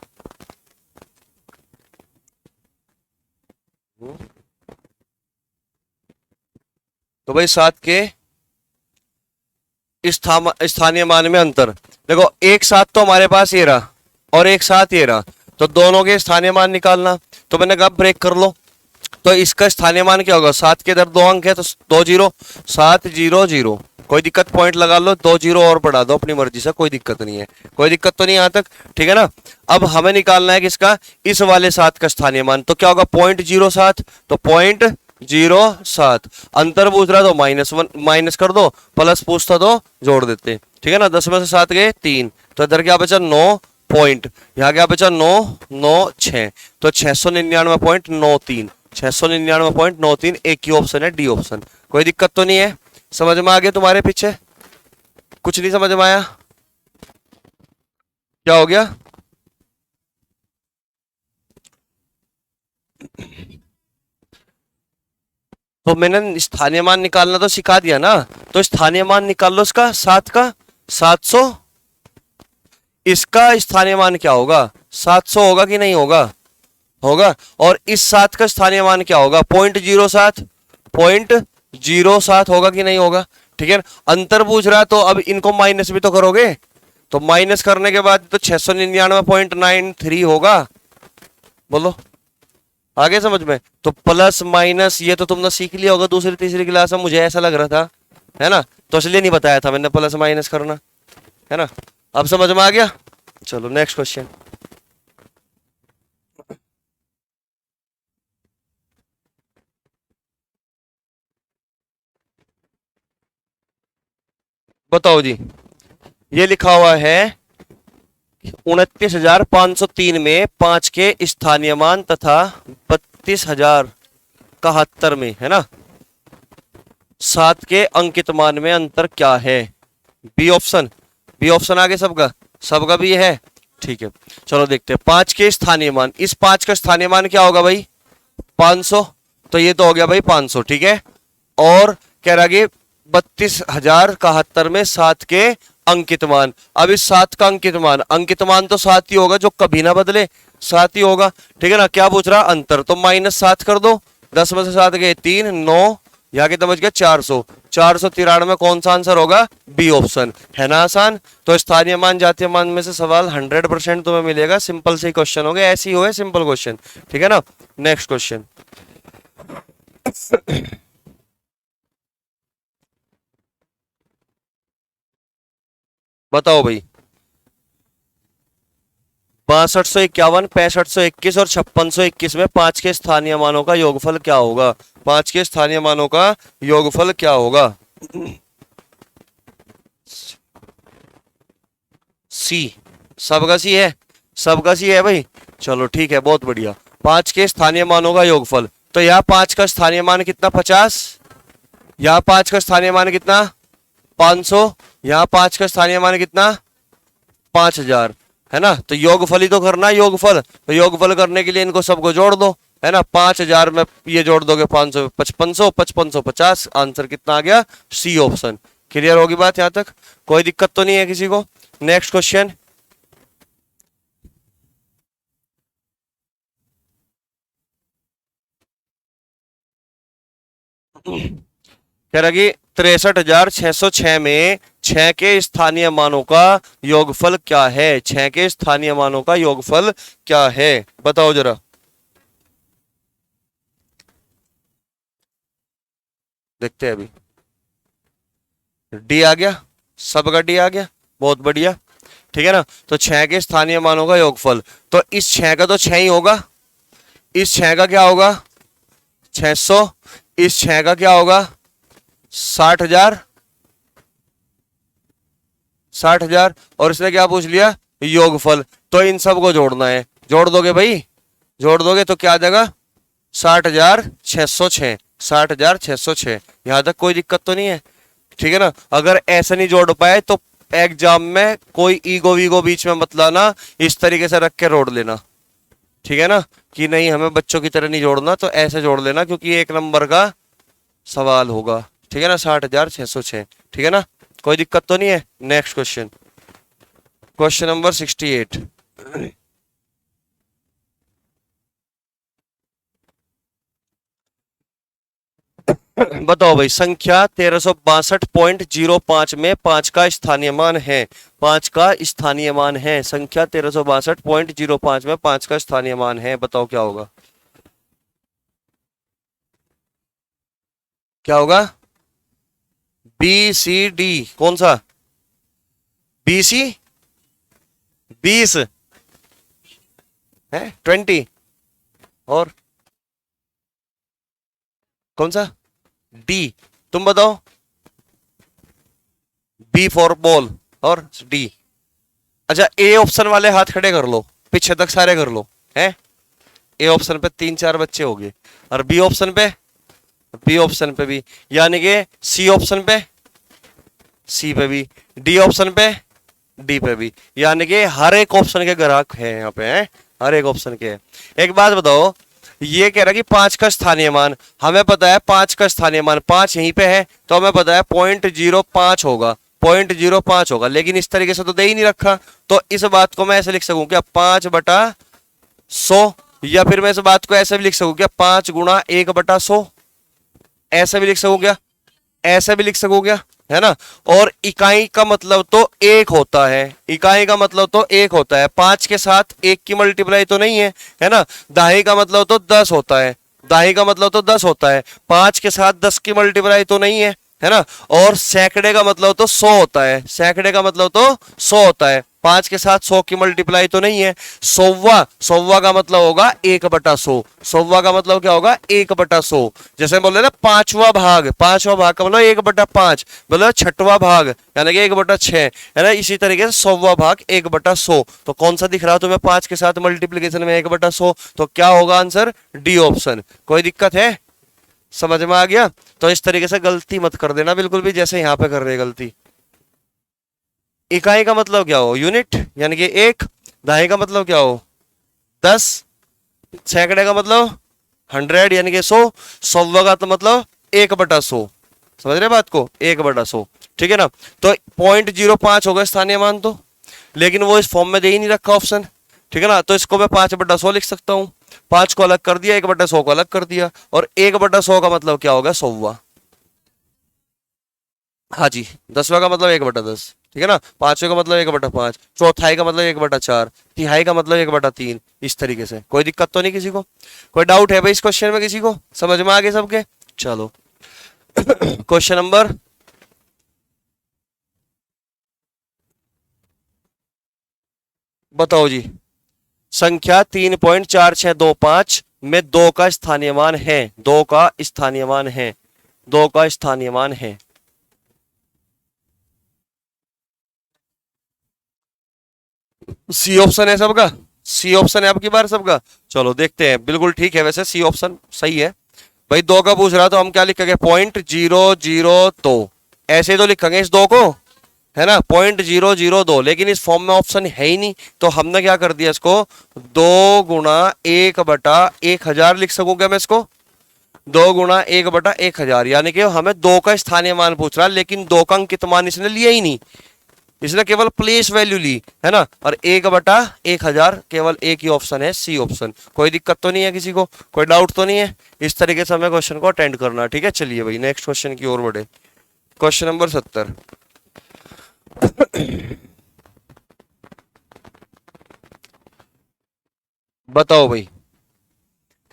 तो भाई 7 के स्थानीय मान में अंतर, देखो एक साथ तो हमारे पास ये रहा और एक साथ ये रहा, तो दोनों के स्थानीय मान निकालना। तो मैंने कहा ब्रेक कर लो, तो इसका स्थानीय मान क्या होगा? 7 के इधर 2 अंक है तो 2 जीरो, 7 0 0, कोई दिक्कत? पॉइंट लगा लो, 2 जीरो और बढ़ा दो अपनी मर्जी से, कोई दिक्कत नहीं है, कोई दिक्कत तो नहीं यहां तक, ठीक है ना। अब हमें निकालना है किसका? इस वाले 7 का स्थानीय मान। तो क्या होगा? 0.07, तो 0.07, अंतर पूछ रहा तो -1 माइनस कर दो, प्लस पूछता तो जोड़ देते, ठीक है ना। 10 में से 7 गए 3, तो इधर क्या बचा? 9 पॉइंट, यहाँ क्या बचा? 9 9 6, तो 699.93, 699.93, एक ही ऑप्शन है डी ऑप्शन। कोई दिक्कत तो नहीं है? समझ में आ गया तुम्हारे? पीछे कुछ नहीं समझ में आया? क्या हो गया? तो मैंने स्थानीय मान निकालना तो सिखा दिया ना, तो स्थानीय मान निकाल लो इसका 7 का, 700। इसका स्थानीय मान क्या होगा? 700 होगा कि नहीं होगा? होगा। और इस 7 का स्थानीय मान क्या होगा? 0.07, 0.07 होगा कि नहीं होगा? ठीक है। अंतर पूछ रहा, तो अब इनको माइनस भी तो करोगे, तो माइनस करने के बाद तो 699.93 होगा। बोलो, आगे समझ में? तो प्लस माइनस ये तो तुमने सीख लिया होगा दूसरी तीसरी क्लास में, मुझे ऐसा लग रहा था, है ना। तो इसलिए नहीं बताया था मैंने प्लस माइनस करना, है ना। अब समझ में आ गया? चलो नेक्स्ट क्वेश्चन। बताओ जी, ये लिखा हुआ है 29,503 में 5 के स्थानीय मान तथा 32,071 में, है ना, 7 के अंकित मान में अंतर क्या है? B option. बी ऑप्शन आगे सबका, सबका भी है, ठीक है। चलो देखते हैं 5 के स्थानीय मान। इस 5 का स्थानीय मान क्या होगा भाई? 500। तो ये तो हो गया भाई 500, ठीक है। और कह रहा कि 32,071 में 7 के अंकित मान। अब इस 7 का अंकित मान तो 7 ही होगा, जो कभी ना बदले, 7 ही होगा, ठीक है ना। क्या पूछ रहा? अंतर। तो -7 कर दो, 10 में से 7 गए 3, 9, यहाँ कितना बच गया? 400। 493 में कौन सा आंसर होगा? बी ऑप्शन, है ना आसान। तो स्थानीय मान जातीय मान में से सवाल 100% तुम्हें मिलेगा। सिंपल से क्वेश्चन हो गए, ऐसे ही हो गए सिंपल क्वेश्चन, ठीक है ना। नेक्स्ट क्वेश्चन बताओ भाई। 6251, 6521 और 5621 में 5 के स्थानीय मानों का योगफल क्या होगा? 5 के स्थानीय मानों का योगफल क्या होगा? सी। सबका सी है, सबका सी है भाई। चलो ठीक है, बहुत बढ़िया। 5 के स्थानीय मानों का योगफल। तो यहाँ 5 का स्थानीय मान कितना? 50। यहाँ 5 का स्थानीय मान कितना? 500। यहाँ 5 का स्थानीय मान कितना? 5000, है ना। तो योगफल ही तो करना है, योगफल। तो योगफल करने के लिए इनको सबको जोड़ दो, है ना। 5000 में ये जोड़ दोगे 500, 5500, 5550। आंसर कितना आ गया? C option. क्लियर होगी बात यहां तक? कोई दिक्कत तो नहीं है किसी को? Next question. कह रहा कि 63,606 में 6 के स्थानीय मानों का योगफल क्या है? 6 के स्थानीय मानों का योगफल क्या है? बताओ जरा। देखते हैं अभी। डी आ गया, सबका डी आ गया, बहुत बढ़िया, ठीक है ना। तो 6 के स्थानीय मानों का योगफल, तो इस 6 का तो 6 ही होगा। इस 6 का क्या होगा? 600। इस 6 का क्या होगा? 60,000। 60,000। और इसने क्या पूछ लिया? योगफल। तो इन सबको जोड़ना है, जोड़ दोगे भाई, जोड़ दोगे तो क्या आ जाएगा? 60,606। 60,606। यहां तक कोई दिक्कत तो नहीं है, ठीक है ना। अगर ऐसा नहीं जोड़ पाए तो एग्जाम में कोई ईगो वीगो बीच में मत लाना, इस तरीके से रख के जोड़ लेना, ठीक है ना। कि नहीं हमें बच्चों की तरह नहीं जोड़ना, तो ऐसे जोड़ लेना, क्योंकि 1 नंबर का सवाल होगा, ठीक है ना। 60,606, ठीक है ना। कोई दिक्कत तो नहीं है। Next question, question number 68। बताओ भाई, संख्या 1362.05 में 5 का स्थानीय मान है। 5 का स्थानीय मान है, संख्या 1362.05 में 5 का स्थानीय मान है। बताओ क्या होगा? क्या होगा? B C D. कौन सा? बी सी 20 है, 20। और कौन सा? डी। तुम बताओ। बी फॉर बॉल और डी। अच्छा, ए ऑप्शन वाले हाथ खड़े कर लो, पीछे तक सारे कर लो, हैं। ए ऑप्शन पे 3-4 बच्चे हो गए, और बी ऑप्शन पे, बी ऑप्शन पे भी, यानी कि सी ऑप्शन पे, सी पे भी, डी ऑप्शन पे, डी पे भी, यानी कि हर एक ऑप्शन के ग्राहक है यहाँ पे, हैं, हर एक ऑप्शन के। एक बात बताओ, ये कह रहा है कि 5 का स्थानीय मान, हमें पता है 5 का स्थानीय मान 5 यहीं पे है, तो हमें पता है 0.05 होगा, 0.05 होगा, लेकिन इस तरीके से तो दे ही नहीं रखा। तो इस बात को मैं ऐसे लिख सकूं क्या? 5/100। या फिर मैं इस बात को ऐसे भी लिख सकूं क्या? 5 गुणा 1/100। ऐसे भी लिख सकूं क्या? ऐसे भी लिख सकूं क्या? है ना। और इकाई का मतलब तो एक होता है, इकाई का मतलब तो एक होता है। 5 के साथ 1 की मल्टीप्लाई तो नहीं है, है ना। दहाई का मतलब तो 10 होता है, दहाई का मतलब तो 10 होता है। 5 के साथ 10 की मल्टीप्लाई तो नहीं है ना। और सैकड़े का मतलब तो 100 होता है, सैकड़े का मतलब तो 100 होता है। 5 के साथ 100 की मल्टीप्लाई तो नहीं है। सौवा, सौवा का मतलब होगा 1/100। सौवा का मतलब क्या होगा? 1/100। जैसे बोले ना 5वां भाग, 5वां भाग का मतलब 1/5, बोले 6वां भाग यानी कि 1/6, है ना। इसी तरीके से 100वां भाग 1/100। तो कौन सा दिख रहा है तुम्हें 5 के साथ मल्टीप्लीकेशन में 1/100? तो क्या होगा आंसर? D option. कोई दिक्कत है? समझ में आ गया? तो इस तरीके से गलती मत कर देना बिल्कुल भी, जैसे यहां पे कर रहे गलती। इकाई का मतलब क्या हो? यूनिट, यानी कि एक। दहाई का मतलब क्या हो? 10। सैकड़े का मतलब 100, यानी कि 100। सौवा का तो मतलब 1/100। समझ रहे बात को? 1/100, ठीक है ना? तो 0.05 होगा स्थानीय मान तो, लेकिन वो इस फॉर्म में दे ही नहीं रखा ऑप्शन, ठीक है ना? तो इसको मैं 5/100 लिख सकता हूं। 5 को अलग कर दिया, 1/100 को अलग कर दिया, और 1/100 का मतलब क्या होगा? 100वां। हाँ जी, 10वां का मतलब 1/10, ठीक है ना? 5वें का मतलब 1/5, चौथाई का मतलब 1/4, तिहाई का मतलब 1/3। इस तरीके से। कोई दिक्कत तो नहीं किसी को? कोई डाउट है भाई इस क्वेश्चन में किसी को? समझ में आ गए सबके? चलो क्वेश्चन नंबर, बताओ जी। संख्या 3.4625 में 2 का स्थानीय मान है। 2 का स्थानीय मान है। 2 का स्थानीय मान है। सी ऑप्शन है सबका? सी ऑप्शन है आपकी बार सबका? चलो देखते हैं। बिल्कुल ठीक है, वैसे सी ऑप्शन सही है भाई। 2 का पूछ रहा तो हम क्या लिखेंगे? 0.002 ऐसे तो लिखेंगे इस 2 को, है ना? 0.002, लेकिन इस फॉर्म में ऑप्शन है ही नहीं, तो हमने क्या कर दिया इसको? 2 × 1/1000 लिख सकूं क्या मैं इसको? 2 × 1/1000, यानी कि हमें 2 का स्थानीय मान पूछ रहा है, लेकिन 2 का अंकित मान इसने लिया ही नहीं, इसने केवल प्लेस वैल्यू ली, है ना? और 1/1000 केवल एक ही ऑप्शन है, सी ऑप्शन। कोई दिक्कत तो नहीं है किसी को? कोई डाउट तो नहीं है? इस तरीके से हमें क्वेश्चन को अटेंड करना, ठीक है? चलिए भाई नेक्स्ट क्वेश्चन की ओर बढ़े। Question number 70। बताओ भाई।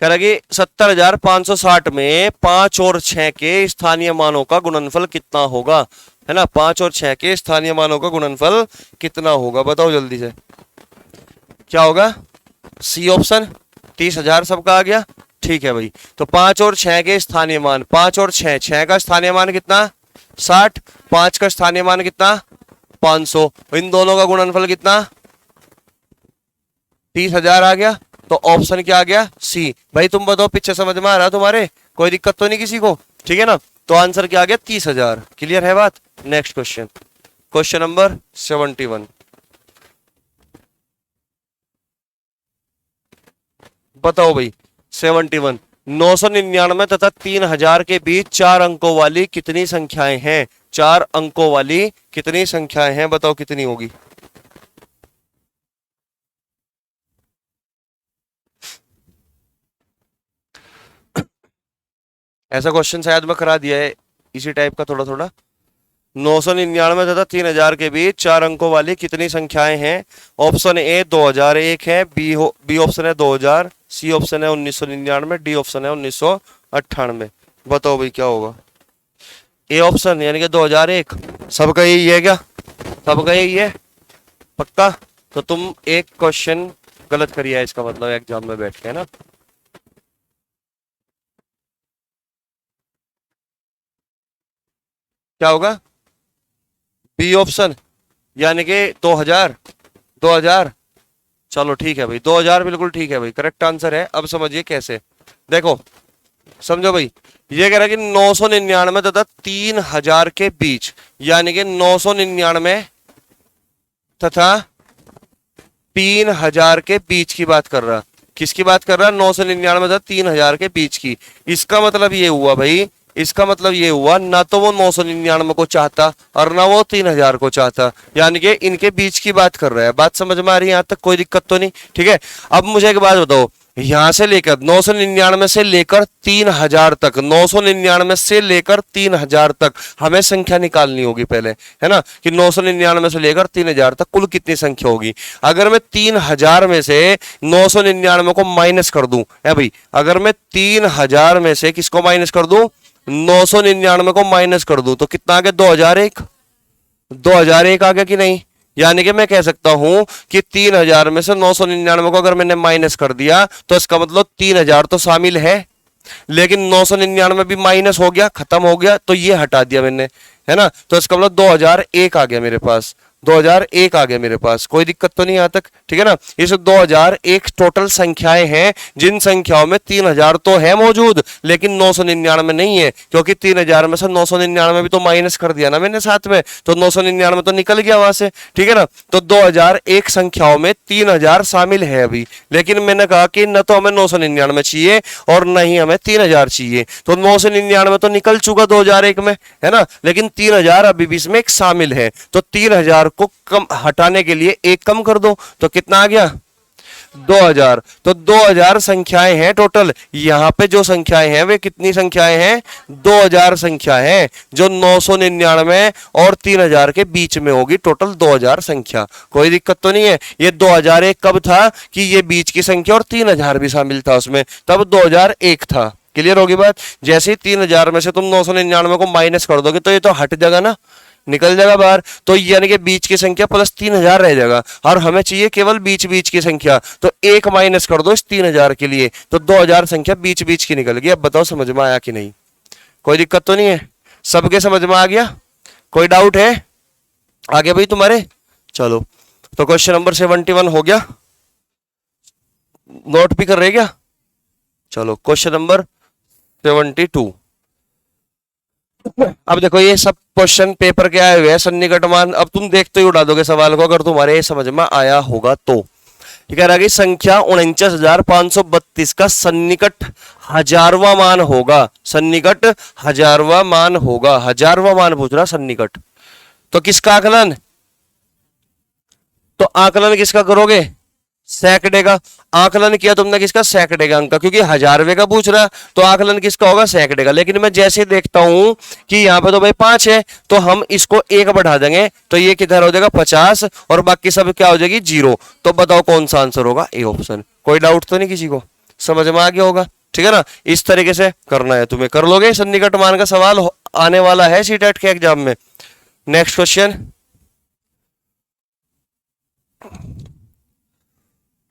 कह रहा कि 70,560 में 5 और 6 के स्थानीय मानों का गुणनफल कितना होगा, है ना? 5 और 6 के स्थानीय मानों का गुणनफल कितना होगा? बताओ जल्दी से। क्या होगा? C option. 30,000 सबका आ गया, ठीक है भाई। तो 5 और 6 के स्थानीय मान, 5 और 6, 6 का स्थानीय मान कितना? 60। 5 का स्थानीय मान कितना? 500। इन दोनों का गुणनफल कितना? 30,000 आ गया। तो ऑप्शन क्या आ गया? सी। भाई तुम बताओ, पीछे समझ में आ रहा तुम्हारे? कोई दिक्कत तो नहीं किसी को? ठीक है ना? तो आंसर क्या आ गया? 30,000। क्लियर है बात? Next question, question number 71। बताओ भाई। 71, 999 तथा 3000 के बीच 4 अंकों वाली कितनी संख्याएं हैं? 4 अंकों वाली कितनी संख्याएं हैं? बताओ कितनी होगी? ऐसा क्वेश्चन शायद मैं करा दिया है इसी टाइप का थोड़ा थोड़ा। 999 तथा 3000 के बीच 4 अंकों वाली कितनी संख्याएं हैं? ऑप्शन ए 2001 है, बी ऑप्शन है 2000, सी ऑप्शन है 1999, डी ऑप्शन है 1998। बताओ भाई क्या होगा? ए ऑप्शन यानी कि 2001। सबका यही है क्या? सबका यही है पक्का? तो तुम एक क्वेश्चन गलत करिए इसका मतलब एग्जाम में बैठ के, है ना? क्या होगा? बी ऑप्शन यानी कि 2000। 2000, चलो ठीक है भाई, 2000 बिल्कुल ठीक है भाई, करेक्ट आंसर है। अब समझिए कैसे, देखो समझो भाई। ये कह रहा है कि 999 तथा 3000 के बीच, यानी कि 999 तथा 3000 के बीच की बात कर रहा। किसकी बात कर रहा? 999 तथा 3000 के बीच की। इसका मतलब ये हुआ भाई, इसका मतलब ये हुआ ना तो वो 999 को चाहता और ना वो 3000 को चाहता, यानी कि इनके बीच की बात कर रहा है। बात समझ में आ रही है यहां तक? कोई दिक्कत तो नहीं? ठीक है। अब मुझे एक बात बताओ, यहां से लेकर 999 से लेकर 3000 तक, 999 से लेकर 3000 तक हमें संख्या निकालनी होगी पहले, है ना? कि 999 से लेकर 3000 तक कुल कितनी संख्या होगी। अगर मैं 3000 में से 999 को माइनस कर दूं, है भाई, अगर मैं 3000 में से किसको माइनस कर दूं? 999 को माइनस कर दूं तो कितना आ गया? 2001। 2001 आ गया कि नहीं? यानी कि मैं कह सकता हूं कि 3000 में से 999 को अगर मैंने माइनस कर दिया तो इसका मतलब 3000 तो शामिल है, लेकिन 999 भी माइनस हो गया, खत्म हो गया, तो ये हटा दिया मैंने, है ना? तो इसका मतलब 2001 आ गया मेरे पास। 2001 आ गया मेरे पास, कोई दिक्कत तो नहीं यहाँ तक, ठीक है ना। इस 2001 टोटल संख्याएं हैं, जिन संख्याओं में 3000 तो है मौजूद लेकिन 999 नहीं है, क्योंकि 3000 में से 999 भी तो माइनस कर दिया ना मैंने साथ में, तो 999 तो निकल गया वहां से, ठीक है ना। तो 2001 संख्याओं में 3000 शामिल है अभी, लेकिन मैंने कहा कि न तो हमें 999 चाहिए और न ही हमें 3000 चाहिए, तो 999 तो निकल चुका 2001 में, है ना, लेकिन 3000 अभी भी इसमें एक शामिल है, तो 3000 को कम हटाने के लिए एक कम कर दो, तो कितना आ गया 2000। तो 2000 संख्याएं हैं टोटल, यहां पे जो संख्याएं हैं वे कितनी संख्याएं हैं, 2000 संख्या है, जो 999 और 3000 के बीच में होगी, टोटल 2000 संख्या। कोई दिक्कत तो नहीं है। ये 2001 कब था कि ये बीच की संख्या और 3000 भी शामिल था उसमें, तब 2001 था। क्लियर होगी बात। जैसे ही 3000 में से तुम 999 को माइनस कर दोगे तो ये तो हट जाएगा ना, निकल जाएगा बाहर, तो यानी कि बीच की संख्या प्लस 3000 रह जाएगा, और हमें चाहिए केवल बीच बीच की संख्या, तो एक माइनस कर दो इस 3000 के लिए, तो 2000 संख्या बीच बीच की निकल गई। अब बताओ समझ में आया कि नहीं, कोई दिक्कत तो नहीं है, सबके समझ में आ गया, कोई डाउट है आगे भाई तुम्हारे। चलो तो क्वेश्चन नंबर 71 हो गया, नोट भी कर रहे क्या। चलो क्वेश्चन नंबर 72। अब देखो ये सब क्वेश्चन पेपर के आए हुए हैं सन्निकट मान, अब तुम देखते ही उड़ा दोगे सवाल को अगर तुम्हारे समझ में आया होगा तो। कह रहा कि संख्या 49,532 का सन्निकट हजारवा मान होगा, सन्निकट हजारवा मान होगा, हजारवा मान पूछ रहा सन्निकट, तो किसका आकलन, तो आकलन किसका करोगे, सैकड़े का। आकलन किया तुमने किसका, सैकड़े का अंक का, क्योंकि हजारवे का पूछ रहा, तो आकलन किसका होगा, सैकड़े का। लेकिन मैं जैसे देखता हूं कि यहाँ पे तो भाई 5 है, तो हम इसको 1 बढ़ा देंगे, तो ये किधर हो जाएगा 50, और बाकी सब क्या हो जाएगी 0। तो बताओ कौन सा आंसर होगा, ए ऑप्शन। कोई डाउट तो नहीं किसी को, समझ में आ गया होगा, ठीक है ना। इस तरीके से करना है तुम्हें, कर लोगे। सन्निकट मान का सवाल आने वाला है सीटेट के एग्जाम में। नेक्स्ट क्वेश्चन,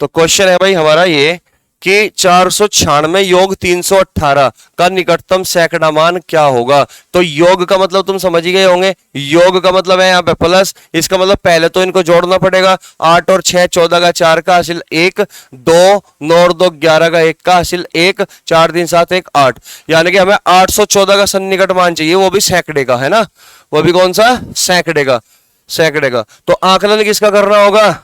तो क्वेश्चन है भाई हमारा ये कि 496 योग 318 का निकटतम सैकड़ा मान क्या होगा। तो योग का मतलब तुम समझ ही गए होंगे, योग का मतलब है यहाँ पे प्लस, इसका मतलब पहले तो इनको जोड़ना पड़ेगा, 8 और 6 14 का 4 का हासिल 1, 2 9 और 2 11 का 1 का हासिल 1, 4 3 7 1 8, यानी कि हमें 814 का सन्निकट मान चाहिए, वो भी सैकड़े का, है ना, वो भी कौन सा, सैकड़े का, सैकड़े का। तो आकलन किसका करना होगा,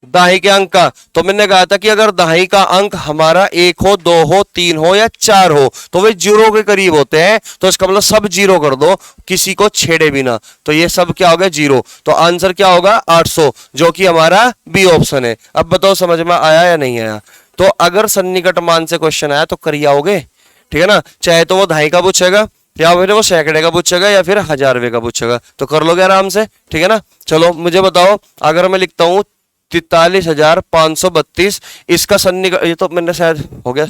दाही के अंक का। तो मैंने कहा था कि अगर दाही का अंक हमारा 1 हो, 2 हो, 3 हो या 4 हो तो वे 0 के करीब होते हैं, तो इसका मतलब सब 0 कर दो, किसी को छेड़े बिना, तो ये सब क्या होगा 0। तो आंसर क्या होगा 800, जो कि हमारा बी ऑप्शन है। अब बताओ समझ में आया या नहीं आया। तो अगर सन्निकट मान से क्वेश्चन आया तो करिए आओगे, ठीक है ना, चाहे तो वो दाही का पूछेगा या फिर वो सैकड़े का पूछेगा या फिर हजारवे का पूछेगा, तो कर लोगे आराम से, ठीक है ना। चलो मुझे बताओ, अगर मैं लिखता हूं 43,532, इसका सन्निकट, ये तो मैंने शायद हो गया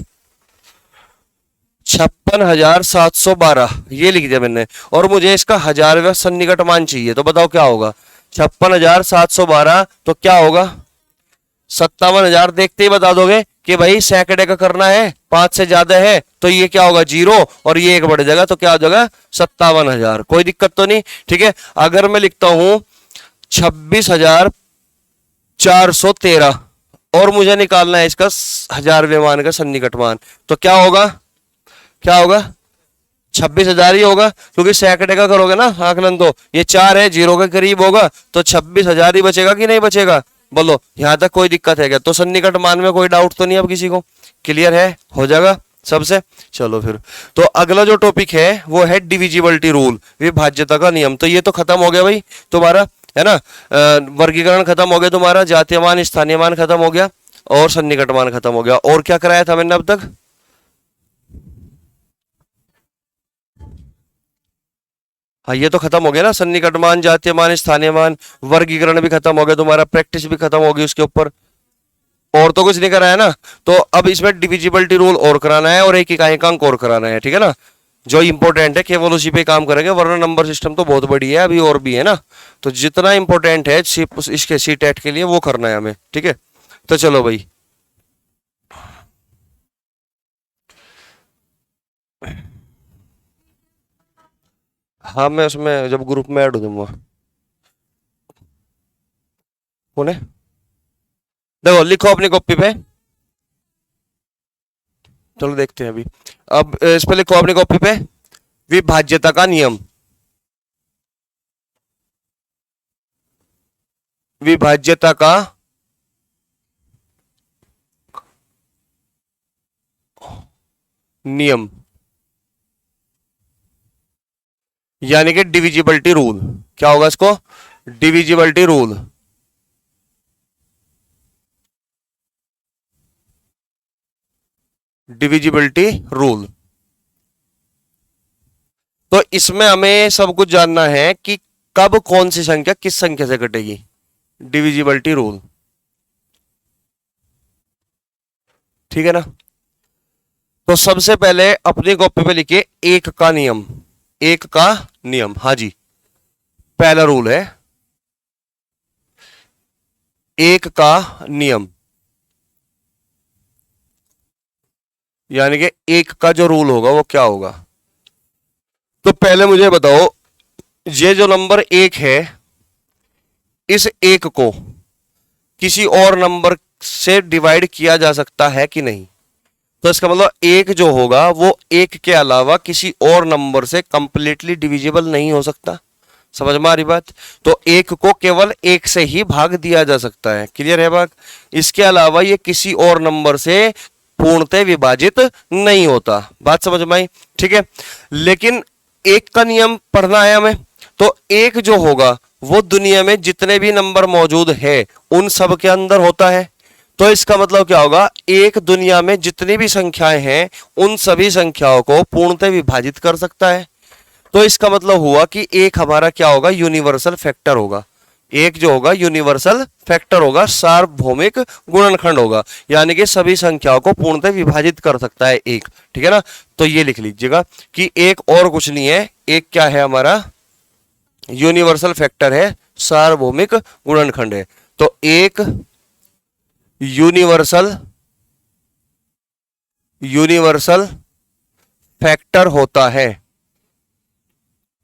56,712 ये लिख दिया मैंने, और मुझे इसका हजारवा सन्निकट मान चाहिए, तो बताओ क्या होगा 56,712, तो क्या होगा 57,000। देखते ही बता दोगे कि भाई सैकड़े का करना है, 5 से ज्यादा है तो ये क्या होगा 0, और ये 1 बढ़ जाएगा तो क्या हो जाएगा 57,000। कोई दिक्कत तो नहीं, ठीक है। अगर मैं लिखता हूं 26,413 और मुझे निकालना है इसका हजारवे मान का सन्निकट मान, तो क्या होगा, क्या होगा 26,000 ही होगा, क्योंकि सैकड़े का करोगे ना आकलन, तो ये 4 है 0 के करीब होगा, तो 26,000 ही बचेगा कि नहीं बचेगा, बोलो यहां तक कोई दिक्कत है क्या। तो सन्निकट मान में कोई डाउट तो नहीं अब किसी को, क्लियर है, हो जाएगा सबसे। चलो फिर, तो अगला जो टॉपिक है वो है डिविजिबिलिटी रूल, विभाज्यता का नियम। तो ये तो खत्म हो गया भाई तुम्हारा, है ना, वर्गीकरण खत्म हो गया तुम्हारा, जातीय मान स्थानीय मान खत्म हो गया और सन्निकट मान खत्म हो गया। और क्या कराया था मैंने अब तक, हाँ ये तो खत्म हो गया ना, सन्निकट मान, जातीय मान, स्थानीय मान, वर्गीकरण भी खत्म हो गया तुम्हारा, प्रैक्टिस भी खत्म होगी उसके ऊपर, और तो कुछ नहीं कराया ना। तो अब इसमें डिविजिबिलिटी रूल और कराना है और एक इकाई का अंक और कराना है, ठीक है ना, जो इंपॉर्टेंट है केवल उसी पे काम करेंगे, वरना नंबर सिस्टम तो बहुत बड़ी है अभी और भी है ना, तो जितना इंपॉर्टेंट है इसके सी टेट के लिए वो करना है हमें, ठीक है। तो चलो भाई, हाँ मैं उसमें जब ग्रुप में ऐड हो जाऊंगा। कौन है? देखो लिखो अपनी कॉपी पे, चलो देखते हैं अभी। अब इस पे लिखो अपनी कॉपी पे विभाज्यता का नियम। विभाज्यता का नियम यानी कि डिविजिबिलिटी रूल। क्या होगा इसको? Divisibility rule. Divisibility rule. तो इसमें हमें सब कुछ जानना है कि कब कौन सी संख्या किस संख्या से कटेगी। डिविजिबिलिटी रूल, ठीक है ना? तो सबसे पहले अपनी कॉपी पे लिखिए एक का नियम। एक का नियम, हाँ जी, पहला रूल है एक का नियम, यानी कि एक का जो रूल होगा वो क्या होगा। तो पहले मुझे बताओ, ये जो नंबर एक है, इस एक को किसी और नंबर से डिवाइड किया जा सकता है कि नहीं? तो इसका मतलब एक जो होगा वो एक के अलावा किसी और नंबर से कंप्लीटली डिविजिबल नहीं हो सकता। समझ में आ रही बात? तो एक को केवल एक से ही भाग दिया जा सकता है। क्लियर है बात? इसके अलावा ये किसी और नंबर से पूर्णतः विभाजित नहीं होता। बात समझ में आई? ठीक है, लेकिन एक का नियम पढ़ना है हमें। तो एक जो होगा वो दुनिया में जितने भी नंबर मौजूद है उन सब के अंदर होता है। तो इसका मतलब क्या होगा? एक दुनिया में जितनी भी संख्याएं हैं उन सभी संख्याओं को पूर्णतः विभाजित कर सकता है। तो इसका मतलब हुआ कि एक हमारा क्या होगा? यूनिवर्सल फैक्टर होगा। एक जो होगा यूनिवर्सल फैक्टर होगा, सार्वभौमिक गुणनखंड होगा, यानी कि सभी संख्याओं को पूर्णतः विभाजित कर सकता है एक। ठीक है ना? तो ये लिख लीजिएगा कि एक और कुछ नहीं है, एक क्या है हमारा? यूनिवर्सल फैक्टर है, सार्वभौमिक गुणनखंड है। तो एक यूनिवर्सल फैक्टर होता है,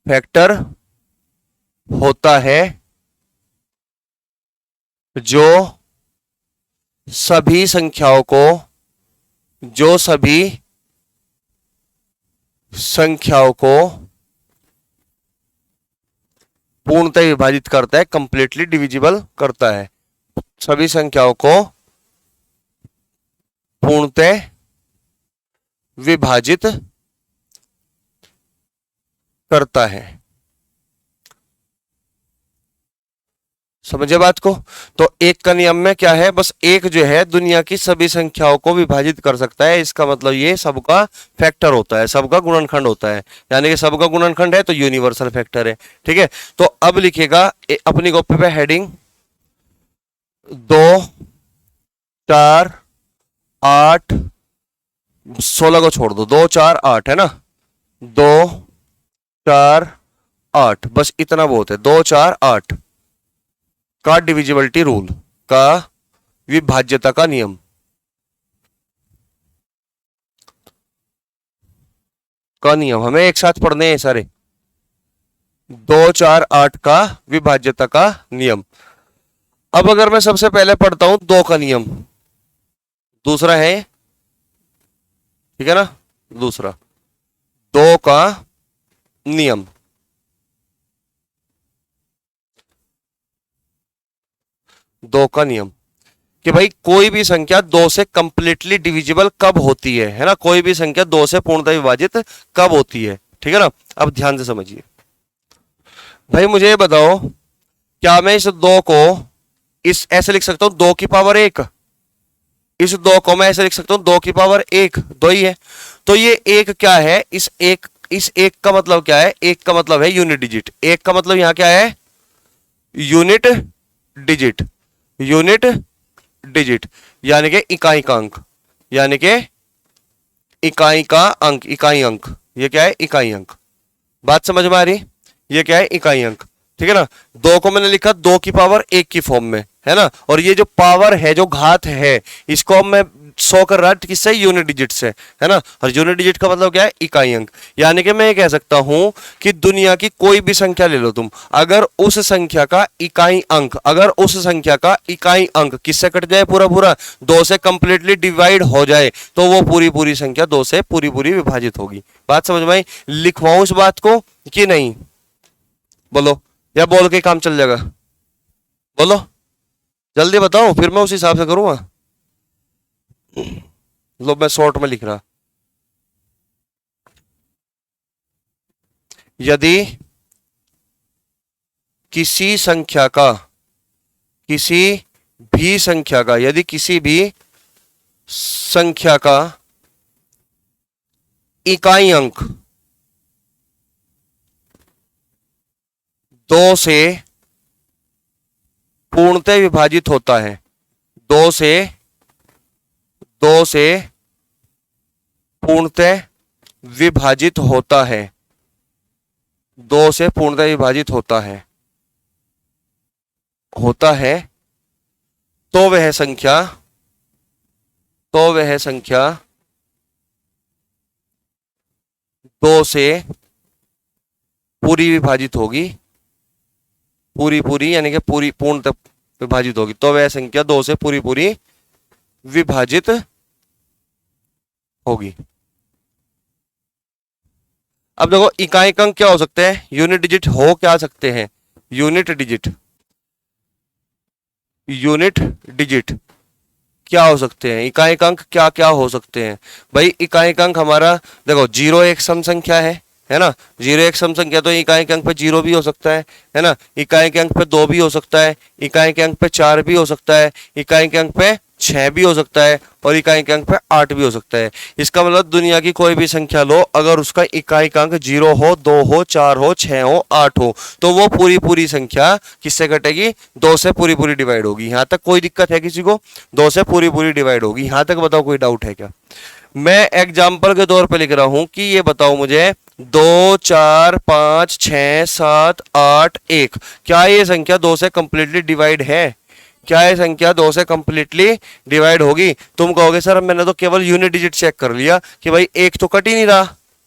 फैक्टर होता है जो सभी संख्याओं को पूर्णतः विभाजित करता है, कंप्लीटली डिविजिबल करता है। सभी संख्याओं को पूर्णतः विभाजित करता है। समझे बात को? तो एक का नियम में क्या है? बस एक जो है दुनिया की सभी संख्याओं को विभाजित कर सकता है। इसका मतलब ये सबका फैक्टर होता है, सबका गुणनखंड होता है, यानी कि सबका गुणनखंड है तो यूनिवर्सल फैक्टर है। ठीक है, तो अब लिखिएगा अपनी कॉपी पे हेडिंग 2, 4, 8, 16 को छोड़ दो, 2, 4, 8 है ना? 2, 4, 8, बस इतना बहुत है। 2, 4, 8 का डिविजिबिलिटी रूल, का विभाज्यता का नियम। का नियम हमें एक साथ पढ़ने हैं सारे। 2, 4, 8 का विभाज्यता का नियम। अब अगर मैं सबसे पहले पढ़ता हूं 2 का नियम, दूसरा है, ठीक है ना? दूसरा 2 का नियम। दो का नियम कि भाई कोई भी संख्या 2 से कंप्लीटली डिविजिबल कब होती है ना? कोई भी संख्या 2 से पूर्णतः विभाजित कब होती है? ठीक है ना? अब ध्यान से समझिए भाई, मुझे ये बताओ, क्या मैं इस 2 को इस ऐसे लिख सकता हूं 2 की पावर 1? इस 2 को मैं ऐसे लिख सकता हूं 2 की पावर 1, 2 ही है। तो ये एक क्या है? इस एक का मतलब क्या है? एक का मतलब है यूनिट डिजिट। एक का मतलब यहां क्या है? Unit digit. यूनिट डिजिट यानी कि इकाई का अंक, यानी कि इकाई का अंक, इकाई अंक। ये क्या है? इकाई अंक। बात समझ में आ रही? ये क्या है? इकाई अंक। ठीक है ना? 2 को मैंने लिखा 2 की पावर 1 की फॉर्म में, है ना? और ये जो पावर है, जो घात है, इसको मैं 100 कर रहा है किससे, यूनिट डिजिट से, है ना। और यूनिट डिजिट का मतलब क्या है, इकाई अंक। यानी कि मैं ये कह सकता हूं कि दुनिया की कोई भी संख्या ले लो तुम, अगर उस संख्या का इकाई अंक, अगर उस संख्या का इकाई अंक किससे कट जाए, पूरा पूरा 2 से कंप्लीटली डिवाइड हो जाए, तो वो पूरी पूरी संख्या 2 से पूरी पूरी विभाजित होगी। बात समझ में आई? लिखवाऊं इस बात को कि नहीं? बोलो, या बोल के काम चल जाएगा? बोलो, जल्दी बताओ, फिर मैं उस हिसाब से करूंगा। लो मैं शॉर्ट में लिख रहा, यदि किसी संख्या का, किसी भी संख्या का, यदि किसी भी संख्या का इकाई अंक 2 से पूर्णतः विभाजित होता है, 2 से पूर्णतः विभाजित होता है, 2 से पूर्णतः विभाजित होता है तो वह संख्या 2 से पूरी विभाजित होगी, पूरी यानी कि पूरी पूर्णतः विभाजित होगी, तो वह संख्या 2 से पूरी विभाजित होगी। अब देखो, इकाई अंक क्या हो सकते हैं, यूनिट डिजिट हो क्या सकते हैं, यूनिट डिजिट क्या हो सकते हैं, इकाई अंक क्या क्या हो सकते हैं भाई। इकाई अंक हमारा देखो 0 एक सम संख्या है ना, 0 एक सम संख्या, तो इकाई के अंक पे 0 भी हो सकता है ना, इकाई के अंक पे 2 भी हो सकता है, इकाई के अंक पे 4 भी हो सकता है, इकाई के अंक पे 6 भी हो सकता है, और इकाई के अंक पे 8 भी हो सकता है। इसका मतलब दुनिया की कोई भी संख्या लो, अगर उसका इकाई का अंक 0 हो, 2 हो, 4 हो, 6 हो, 8 हो, तो वो पूरी पूरी संख्या किससे कटेगी, 2 से पूरी पूरी डिवाइड होगी। यहां तक कोई दिक्कत है किसी को? 2 से पूरी पूरी डिवाइड होगी, यहां तक बताओ कोई डाउट है क्या? मैं एग्जाम्पल के तौर पे लिख रहा हूं कि ये बताओ मुझे 2 4 5 6 7 8 1, क्या ये संख्या 2 से कंप्लीटली डिवाइड है? क्या ये संख्या 2 से कंप्लीटली डिवाइड होगी? तुम कहोगे सर मैंने तो केवल यूनिट डिजिट चेक कर लिया कि भाई एक तो कट ही नहीं रहा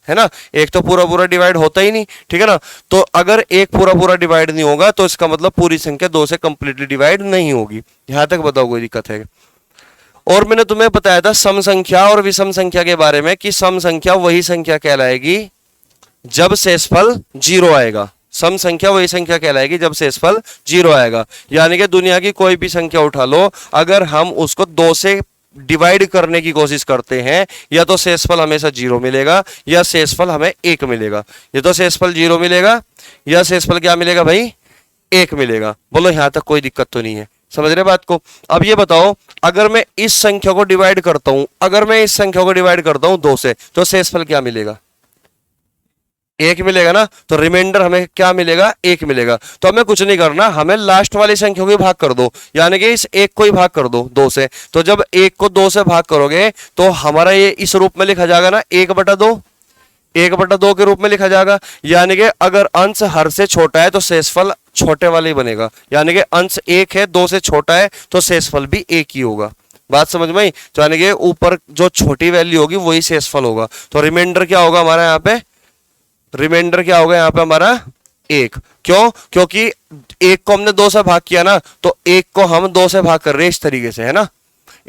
है ना, एक तो पूरा पूरा डिवाइड होता ही नहीं, ठीक है ना। तो अगर एक पूरा पूरा डिवाइड नहीं होगा तो इसका मतलब पूरी संख्या 2 से कंप्लीटली डिवाइड नहीं होगी। यहां तक बताओ कोई दिक्कत है? और मैंने तुम्हें बताया था सम संख्या और विषम संख्या के बारे में कि सम संख्या वही संख्या कहलाएगी जब शेषफल 0 आएगा, सम संख्या वही संख्या कहलाएगी जब शेषफल 0 आएगा। यानी कि दुनिया की कोई भी संख्या उठा लो, अगर हम उसको 2 से डिवाइड करने की कोशिश करते हैं, या तो शेषफल हमेशा 0 मिलेगा या शेषफल हमें 1 मिलेगा। या तो शेषफल 0 मिलेगा या शेषफल क्या मिलेगा भाई, 1 मिलेगा। बोलो यहां तक कोई दिक्कत तो नहीं है? समझ रहे बात को? अब ये बताओ, अगर मैं इस संख्या को डिवाइड करता हूं, अगर मैं इस संख्या को डिवाइड करता हूं 2 से, तो शेषफल क्या मिलेगा, 1 मिलेगा ना। तो रिमाइंडर हमें क्या मिलेगा, 1 मिलेगा। तो हमें कुछ नहीं करना, हमें लास्ट वाली संख्या को ही भाग कर दो, यानी कि इस 1 को ही भाग कर दो 2 से। तो जब 1 को 2 से भाग करोगे तो हमारा ये इस रूप में लिखा जाएगा ना, 1/2, 1/2 के रूप में लिखा जाएगा। यानी कि अगर अंश हर से छोटा है तो शेषफल छोटे वाले ही बनेगा, यानी कि अंश 1 है, 2 से छोटा है, तो शेषफल भी 1 ही होगा। बात समझ में आई? तो यानी कि ऊपर जो छोटी वैल्यू होगी वही शेषफल होगा। तो रिमाइंडर क्या होगा हमारा यहाँ पे, रिमाइंडर क्या होगा यहाँ पे हमारा 1। क्यों? क्योंकि 1 को हमने 2 से भाग किया ना, तो 1 को हम 2 से भाग कर रहे हैं इस तरीके से, है ना।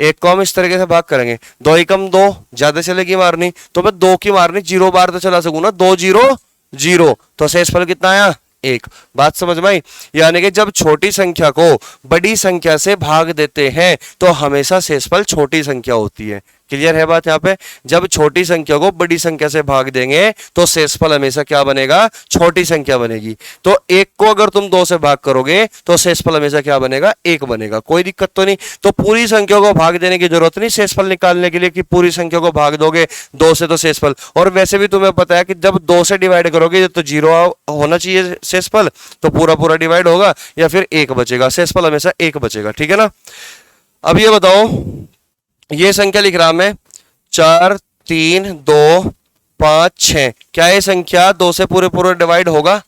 1 को हम इस तरीके से भाग करेंगे, 2 एकम 2, ज्यादा चलेगी मारनी, तो मैं 2 की मारनी 0 बार तो चला सकूं ना, 2 0 0, तो शेषफल कितना आया, 1। बात समझ में आई? यानी कि जब छोटी संख्या को बड़ी संख्या से भाग देते हैं तो हमेशा शेषफल छोटी संख्या होती है। क्लियर है बात यहाँ पे? जब छोटी संख्या को बड़ी संख्या से भाग देंगे तो शेषफल हमेशा क्या बनेगा, छोटी संख्या बनेगी। तो 1 को अगर तुम 2 से भाग करोगे तो शेषफल हमेशा क्या बनेगा, 1 बनेगा। कोई दिक्कत तो नहीं। तो पूरी संख्या को भाग देने की जरूरत नहीं शेषफल निकालने के लिए कि पूरी संख्या को भाग दोगे 2 से तो शेषफल। और वैसे भी तुम्हें पता है कि जब 2 से डिवाइड करोगे तो 0 होना चाहिए शेषफल, तो पूरा पूरा डिवाइड होगा या फिर 1 बचेगा, शेषफल हमेशा 1 बचेगा। ठीक है ना। अब ये बताओ, ये संख्या लिख रहा मैं 4 3 2 5 6, क्या ये संख्या 2 से पूरे पूरे डिवाइड होगा?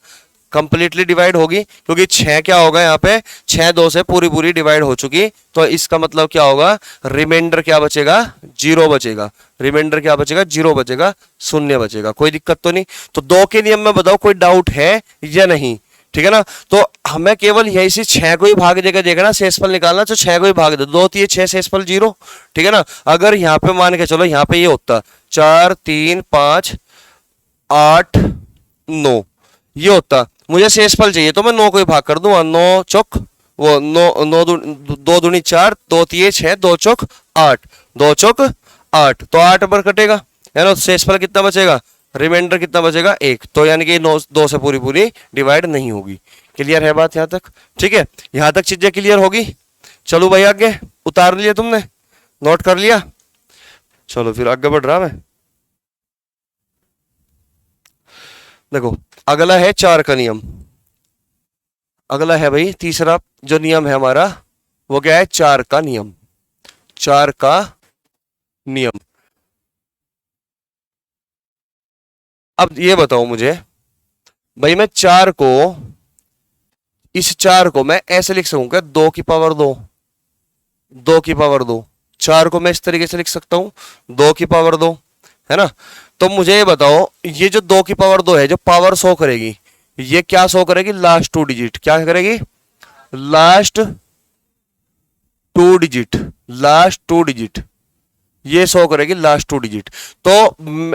कंप्लीटली डिवाइड होगी, क्योंकि 6 क्या होगा यहाँ पे, 6 2 से पूरी पूरी डिवाइड हो चुकी, तो इसका मतलब क्या होगा, रिमाइंडर क्या बचेगा, 0 बचेगा। रिमाइंडर क्या बचेगा, 0 बचेगा, शून्य बचेगा। कोई दिक्कत तो नहीं। तो 2 के नियम में बताओ कोई डाउट है या नहीं, ठीक है ना। तो हमें केवल यही से 6 को ही भाग देकर देखना, शेषफल निकालना, तो 6 को ही भाग दे, 2 3 6 शेषफल 0, ठीक है ना। अगर यहाँ पे मान के चलो यहाँ पे ये होता 4 3 5 8 9, ये होता, मुझे शेषफल चाहिए तो मैं 9 को ही भाग कर दूंगा, 9 चौक वो 9 2 दूनी 4, 2 3 6, 2 चौक 8, 2 चौक 8, तो 8 पर कटेगा, है ना। शेषफल कितना बचेगा, रिमाइंडर कितना बचेगा, 1। तो यानी कि 2 से पूरी पूरी डिवाइड नहीं होगी। क्लियर है बात यहाँ तक, ठीक है। यहाँ तक चीजें क्लियर होगी। चलो भाई आगे, उतार लिया तुमने, नोट कर लिया, चलो फिर आगे बढ़ रहा मैं। देखो अगला है 4 का नियम। अगला है भाई तीसरा जो नियम है हमारा, वो क्या है, 4 का नियम। 4 का नियम। अब ये बताओ मुझे भाई, मैं 4 को, इस 4 को मैं ऐसे लिख सकूं क्या, 2 की पावर 2, 2 की पावर 2, 4 को मैं इस तरीके से लिख सकता हूं, 2 की पावर 2, है ना। तो मुझे ये बताओ, ये जो 2 की पावर 2 है, जो पावर शो करेगी, ये क्या शो करेगी, लास्ट 2 डिजिट। क्या करेगी, लास्ट 2 डिजिट, लास्ट 2 डिजिट, ये शो करेगी लास्ट 2 डिजिट। तो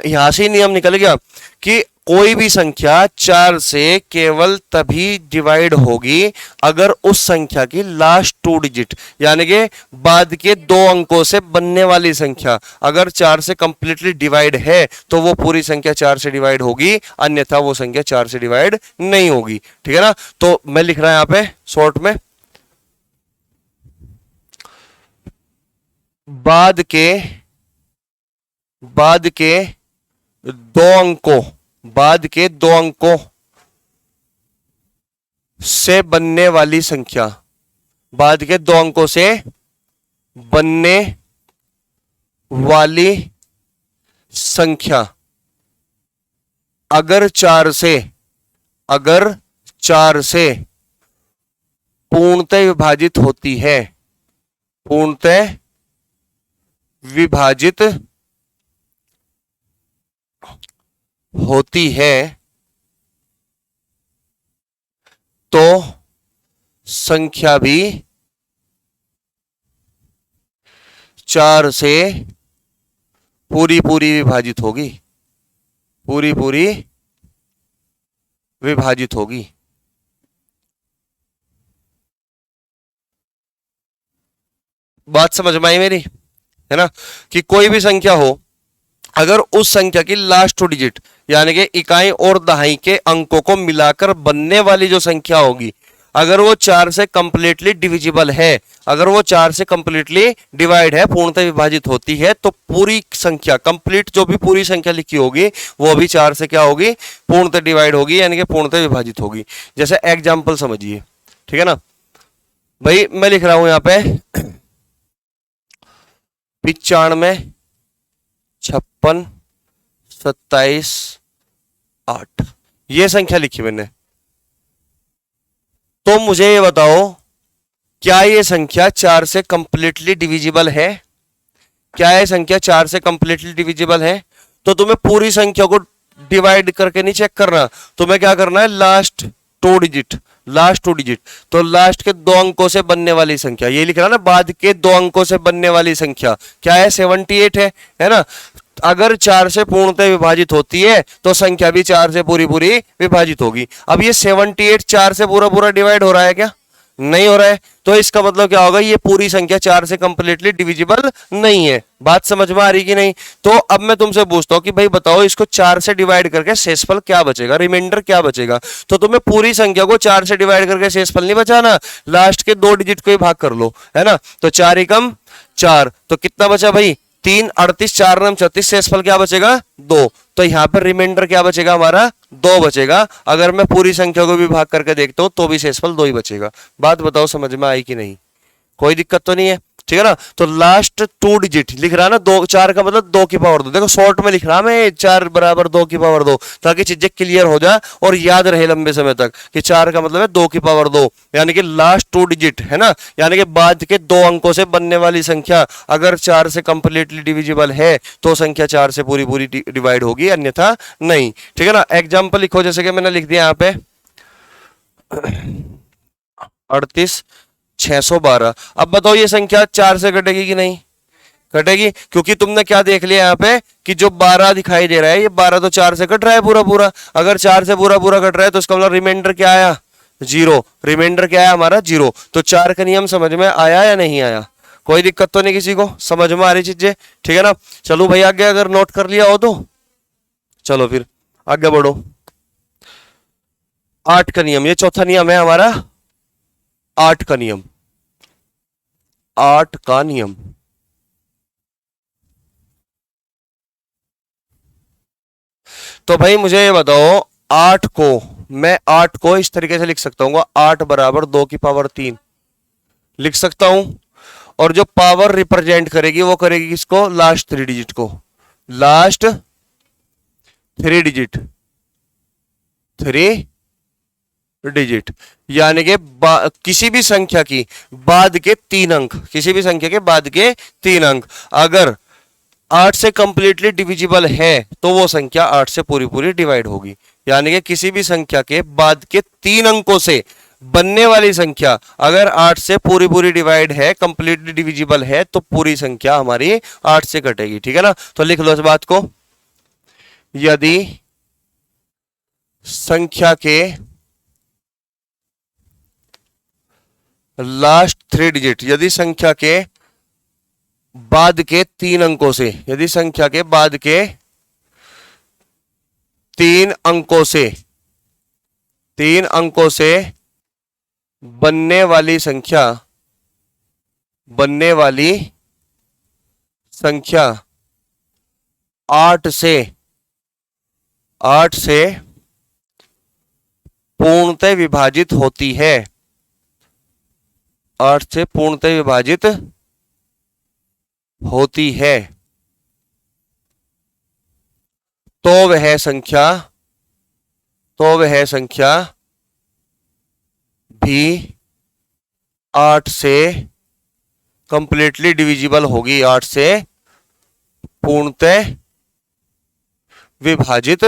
यहां से नियम निकल गया कि कोई भी संख्या 4 से केवल तभी डिवाइड होगी अगर उस संख्या की लास्ट 2 डिजिट, यानी कि बाद के 2 अंकों से बनने वाली संख्या अगर 4 से कंप्लीटली डिवाइड है तो वो पूरी संख्या 4 से डिवाइड होगी, अन्यथा वो संख्या 4 से डिवाइड नहीं होगी, ठीक है ना। तो मैं लिख रहा हूं यहां पे शॉर्ट में, बाद के 2 अंकों, बाद के 2 अंकों से बनने वाली संख्या, बाद के 2 अंकों से बनने वाली संख्या अगर 4 से पूर्णतः विभाजित होती है, पूर्णतः विभाजित होती है, तो संख्या भी 4 से पूरी पूरी विभाजित होगी, पूरी पूरी विभाजित होगी। बात समझ में आई मेरी, है ना। कि कोई भी संख्या हो, अगर उस संख्या की लास्ट 2 डिजिट यानी कि इकाई और दहाई के अंकों को मिलाकर बनने वाली जो संख्या होगी, अगर वो 4 से कंप्लीटली डिविजिबल है, अगर वो 4 से कंप्लीटली डिवाइड है, पूर्णतः विभाजित होती है, तो पूरी संख्या कंप्लीट जो भी पूरी संख्या लिखी होगी वो भी 4 से क्या होगी, पूर्णतः डिवाइड होगी, यानी कि पूर्णतः विभाजित होगी। जैसे एग्जाम्पल समझिए, ठीक है ना भाई। मैं लिख रहा हूं यहां पे 95 56 27 8, ये संख्या लिखी मैंने। तो मुझे ये बताओ, क्या ये संख्या 4 से कंप्लीटली डिविजिबल है, क्या ये संख्या 4 से कंप्लीटली डिविजिबल है। तो तुम्हें पूरी संख्या को डिवाइड करके नहीं चेक करना, तुम्हें क्या करना है, लास्ट 2 डिजिट, लास्ट 2 डिजिट। तो लास्ट के 2 अंकों से बनने वाली संख्या, ये लिख रहा ना, बाद के 2 अंकों से बनने वाली संख्या क्या है, 78 है ना। अगर 4 से पूर्णतः विभाजित होती है तो संख्या भी 4 से पूरी पूरी विभाजित होगी। अब ये 78 4 से पूरा पूरा डिवाइड हो रहा है क्या, नहीं हो रहा है। तो इसका मतलब क्या होगा, ये पूरी संख्या 4 से कंप्लीटली डिविजिबल नहीं है। बात समझ में आ रही कि नहीं। तो अब मैं तुमसे पूछता हूं कि भाई बताओ, इसको 4 से डिवाइड करके शेषफल क्या बचेगा, रिमाइंडर क्या बचेगा। तो तुम्हें पूरी संख्या को 4 से डिवाइड करके शेषफल नहीं बचाना, लास्ट के 2 डिजिट को ही भाग कर लो, है ना। तो 4 एकम 4, तो कितना बचा भाई, 3 38 4 9 36, शेषफल क्या बचेगा, 2। तो यहां पर रिमाइंडर क्या बचेगा हमारा, 2 बचेगा। अगर मैं पूरी संख्या को भी भाग करके देखता हूं तो भी शेषफल 2 ही बचेगा। बात बताओ समझ में आई कि नहीं, कोई दिक्कत तो नहीं है। ठीक है ना। तो लास्ट 2 डिजिट लिख रहा है ना, 2 4 का मतलब 2 की पावर 2। देखो शॉर्ट में लिख रहा मैं 4 बराबर 2 की पावर 2, ताकि चीजें क्लियर हो जाए और याद रहे लंबे समय तक कि 4 का मतलब है 2 की पावर 2, यानी कि लास्ट 2 डिजिट है ना, यानी कि बाद के 2 अंकों से बनने वाली संख्या अगर 4 से कंप्लीटली डिविजिबल है तो संख्या 4 से पूरी पूरी डिवाइड होगी, अन्यथा नहीं। ठीक है ना। एग्जाम्पल लिखो, जैसे कि मैंने लिख दिया यहाँ पे 38,612। अब बताओ ये संख्या 4 से कटेगी कि नहीं कटेगी, क्योंकि तुमने क्या देख लिया यहाँ पे कि जो 12 दिखाई दे रहा है, ये 12 तो 4 से कट रहा है पूरा पूरा। अगर 4 से पूरा पूरा कट रहा है तो इसका मतलब रिमाइंडर क्या आया, 0। रिमाइंडर क्या आया हमारा, 0। तो 4 का नियम समझ में आया या नहीं आया, कोई दिक्कत तो नहीं किसी को, समझ में आ रही चीजें। ठीक है ना। चलो भाई आगे, अगर नोट कर लिया हो तो चलो फिर आगे बढ़ो। 8 का नियम, ये चौथा नियम है हमारा, 8 का नियम। 8 का नियम, तो भाई मुझे ये बताओ, 8 को मैं 8 को इस तरीके से लिख सकता हूँ, 8 बराबर 2 की पावर 3 लिख सकता हूं। और जो पावर रिप्रेजेंट करेगी वो करेगी किसको, लास्ट 3 डिजिट को, लास्ट 3 डिजिट, 3 डिजिट, यानी कि किसी भी संख्या की बाद के 3 अंक, किसी भी संख्या के बाद के 3 अंक अगर 8 से कंप्लीटली डिविजिबल है तो वो संख्या 8 से पूरी पूरी डिवाइड होगी। यानी कि किसी भी संख्या के बाद के 3 अंकों से बनने वाली संख्या अगर 8 से पूरी पूरी डिवाइड है, कंप्लीटली डिविजिबल है, तो पूरी संख्या हमारी 8 से कटेगी। ठीक है ना। तो लिख लो इस बात को, यदि संख्या के लास्ट 3 डिजिट, यदि संख्या के बाद के 3 अंकों से, यदि संख्या के बाद के 3 अंकों से, 3 अंकों से बनने वाली संख्या, बनने वाली संख्या 8 से पूर्णतः विभाजित होती है, 8 से पूर्णतः विभाजित होती है, तो वह संख्या, तो वह संख्या भी 8 से कंप्लीटली डिविजिबल होगी, 8 से पूर्णतः विभाजित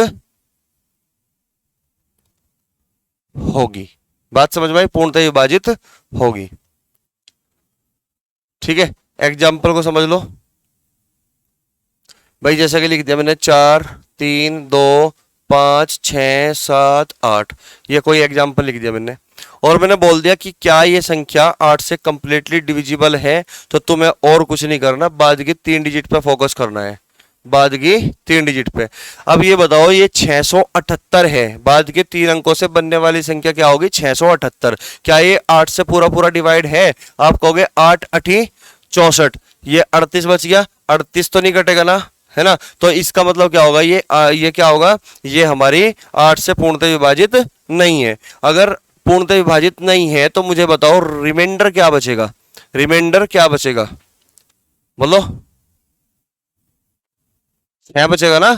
होगी। बात समझ में आई, पूर्णतः विभाजित होगी। ठीक है। एग्जाम्पल को समझ लो भाई, जैसा कि लिख दिया मैंने 4 3 2 5 6 7 8, ये कोई एग्जाम्पल लिख दिया मैंने, और मैंने बोल दिया कि क्या ये संख्या 8 से कंप्लीटली डिविजिबल है, तो तुम्हें और कुछ नहीं करना, बाद की 3 डिजिट पे फोकस करना है, बाद की 3 डिजिट पे। अब ये बताओ, ये 678 है, बाद के 3 अंकों से बनने वाली संख्या क्या होगी, 678। क्या ये 8 से पूरा पूरा डिवाइड है, आप कहोगे 8 8 64, ये 38 बच गया, 38 तो नहीं कटेगा ना, है ना। तो इसका मतलब क्या होगा, ये क्या होगा, ये हमारी 8 से पूर्णतः विभाजित नहीं है। अगर पूर्णतः विभाजित नहीं है तो मुझे बताओ रिमाइंडर क्या बचेगा, रिमाइंडर क्या बचेगा, बोलो, 6 बचेगा ना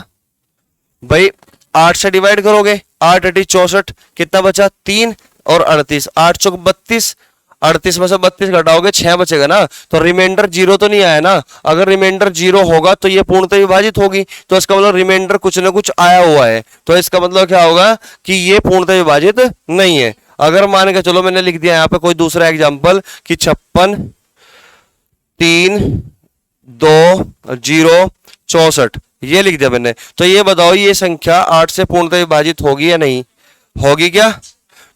भाई। 8 से डिवाइड करोगे, 8 8 64, कितना बचा, 3 और 38, 8 चौक 32, 38 में से 32 घटाओगे 6 बचेगा ना। तो रिमाइंडर 0 तो नहीं आया ना, अगर रिमाइंडर 0 होगा तो ये पूर्णतः विभाजित होगी, तो इसका मतलब रिमाइंडर कुछ ना कुछ आया हुआ है, तो इसका मतलब क्या होगा कि ये पूर्णतः विभाजित नहीं है। अगर मान के चलो मैंने लिख दिया यहाँ पे कोई दूसरा एग्जाम्पल कि 56 3 2 0 64, ये लिख दिया मैंने, तो ये बताओ ये संख्या 8 से पूर्णतः विभाजित होगी या नहीं होगी क्या।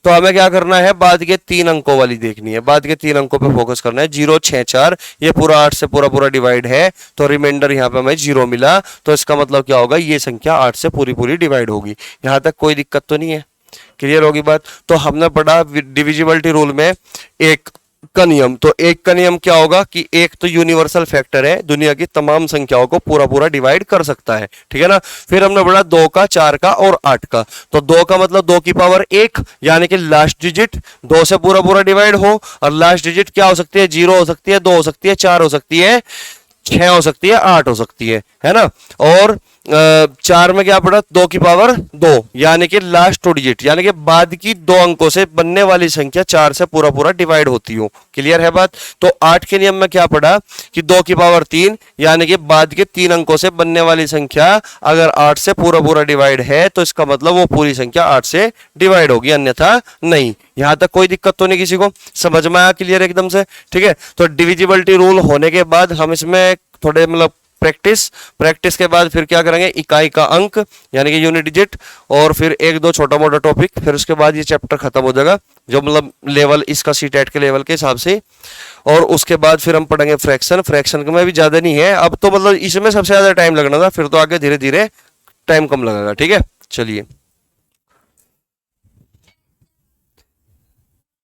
तो हमें क्या करना है, बाद के 3 अंकों वाली देखनी है, बाद के 3 अंकों पे फोकस करना है। 0 6 4, ये पूरा 8 से पूरा पूरा डिवाइड है, तो रिमाइंडर यहाँ पे हमें 0 मिला, तो इसका मतलब क्या होगा, ये संख्या 8 से पूरी पूरी डिवाइड होगी। यहाँ तक कोई दिक्कत तो नहीं है, क्लियर होगी बात। तो हमने पढ़ा डिविजिबिलिटी रूल में एक का नियम, तो एक का नियम क्या होगा कि एक तो यूनिवर्सल फैक्टर है, दुनिया की तमाम संख्याओं को पूरा पूरा डिवाइड कर सकता है, ठीक है ना। फिर हमने पढ़ा 2 का, 4 का और 8 का। तो 2 का मतलब 2 की पावर 1, यानी कि लास्ट डिजिट 2 से पूरा पूरा डिवाइड हो, और लास्ट डिजिट क्या हो सकती है, 0 हो सकती है, 2 हो सकती है, 4 हो सकती है, 6 हो सकती है, 8 हो सकती है ना। और 4 में क्या पड़ा, 2 की पावर 2, यानी कि लास्ट 2 डिजिट, यानी कि बाद की 2 अंकों से बनने वाली संख्या 4 से पूरा पूरा डिवाइड होती हो। क्लियर है बात। तो 8 के नियम में क्या पड़ा कि 2 की पावर 3, यानी कि बाद के 3 अंकों से बनने वाली संख्या अगर 8 से पूरा पूरा डिवाइड है तो इसका मतलब वो पूरी संख्या 8 से डिवाइड होगी, अन्यथा नहीं। यहां तक कोई दिक्कत तो नहीं किसी को, समझ में आया क्लियर एकदम से, ठीक है। तो डिविजिबिलिटी रूल होने के बाद हम इसमें थोड़े मतलब प्रैक्टिस के बाद फिर क्या करेंगे, इकाई का अंक यानी कि यूनिट डिजिट, और फिर एक दो छोटा मोटा टॉपिक, फिर उसके बाद ये चैप्टर खत्म हो जाएगा, जो मतलब लेवल इसका सीटेट के लेवल के हिसाब से। और उसके बाद फिर हम पढ़ेंगे फ्रैक्शन में भी ज्यादा नहीं है अब तो, मतलब इसमें सबसे ज्यादा टाइम लगना था, फिर तो आगे धीरे धीरे टाइम कम लगेगा, ठीक है। चलिए।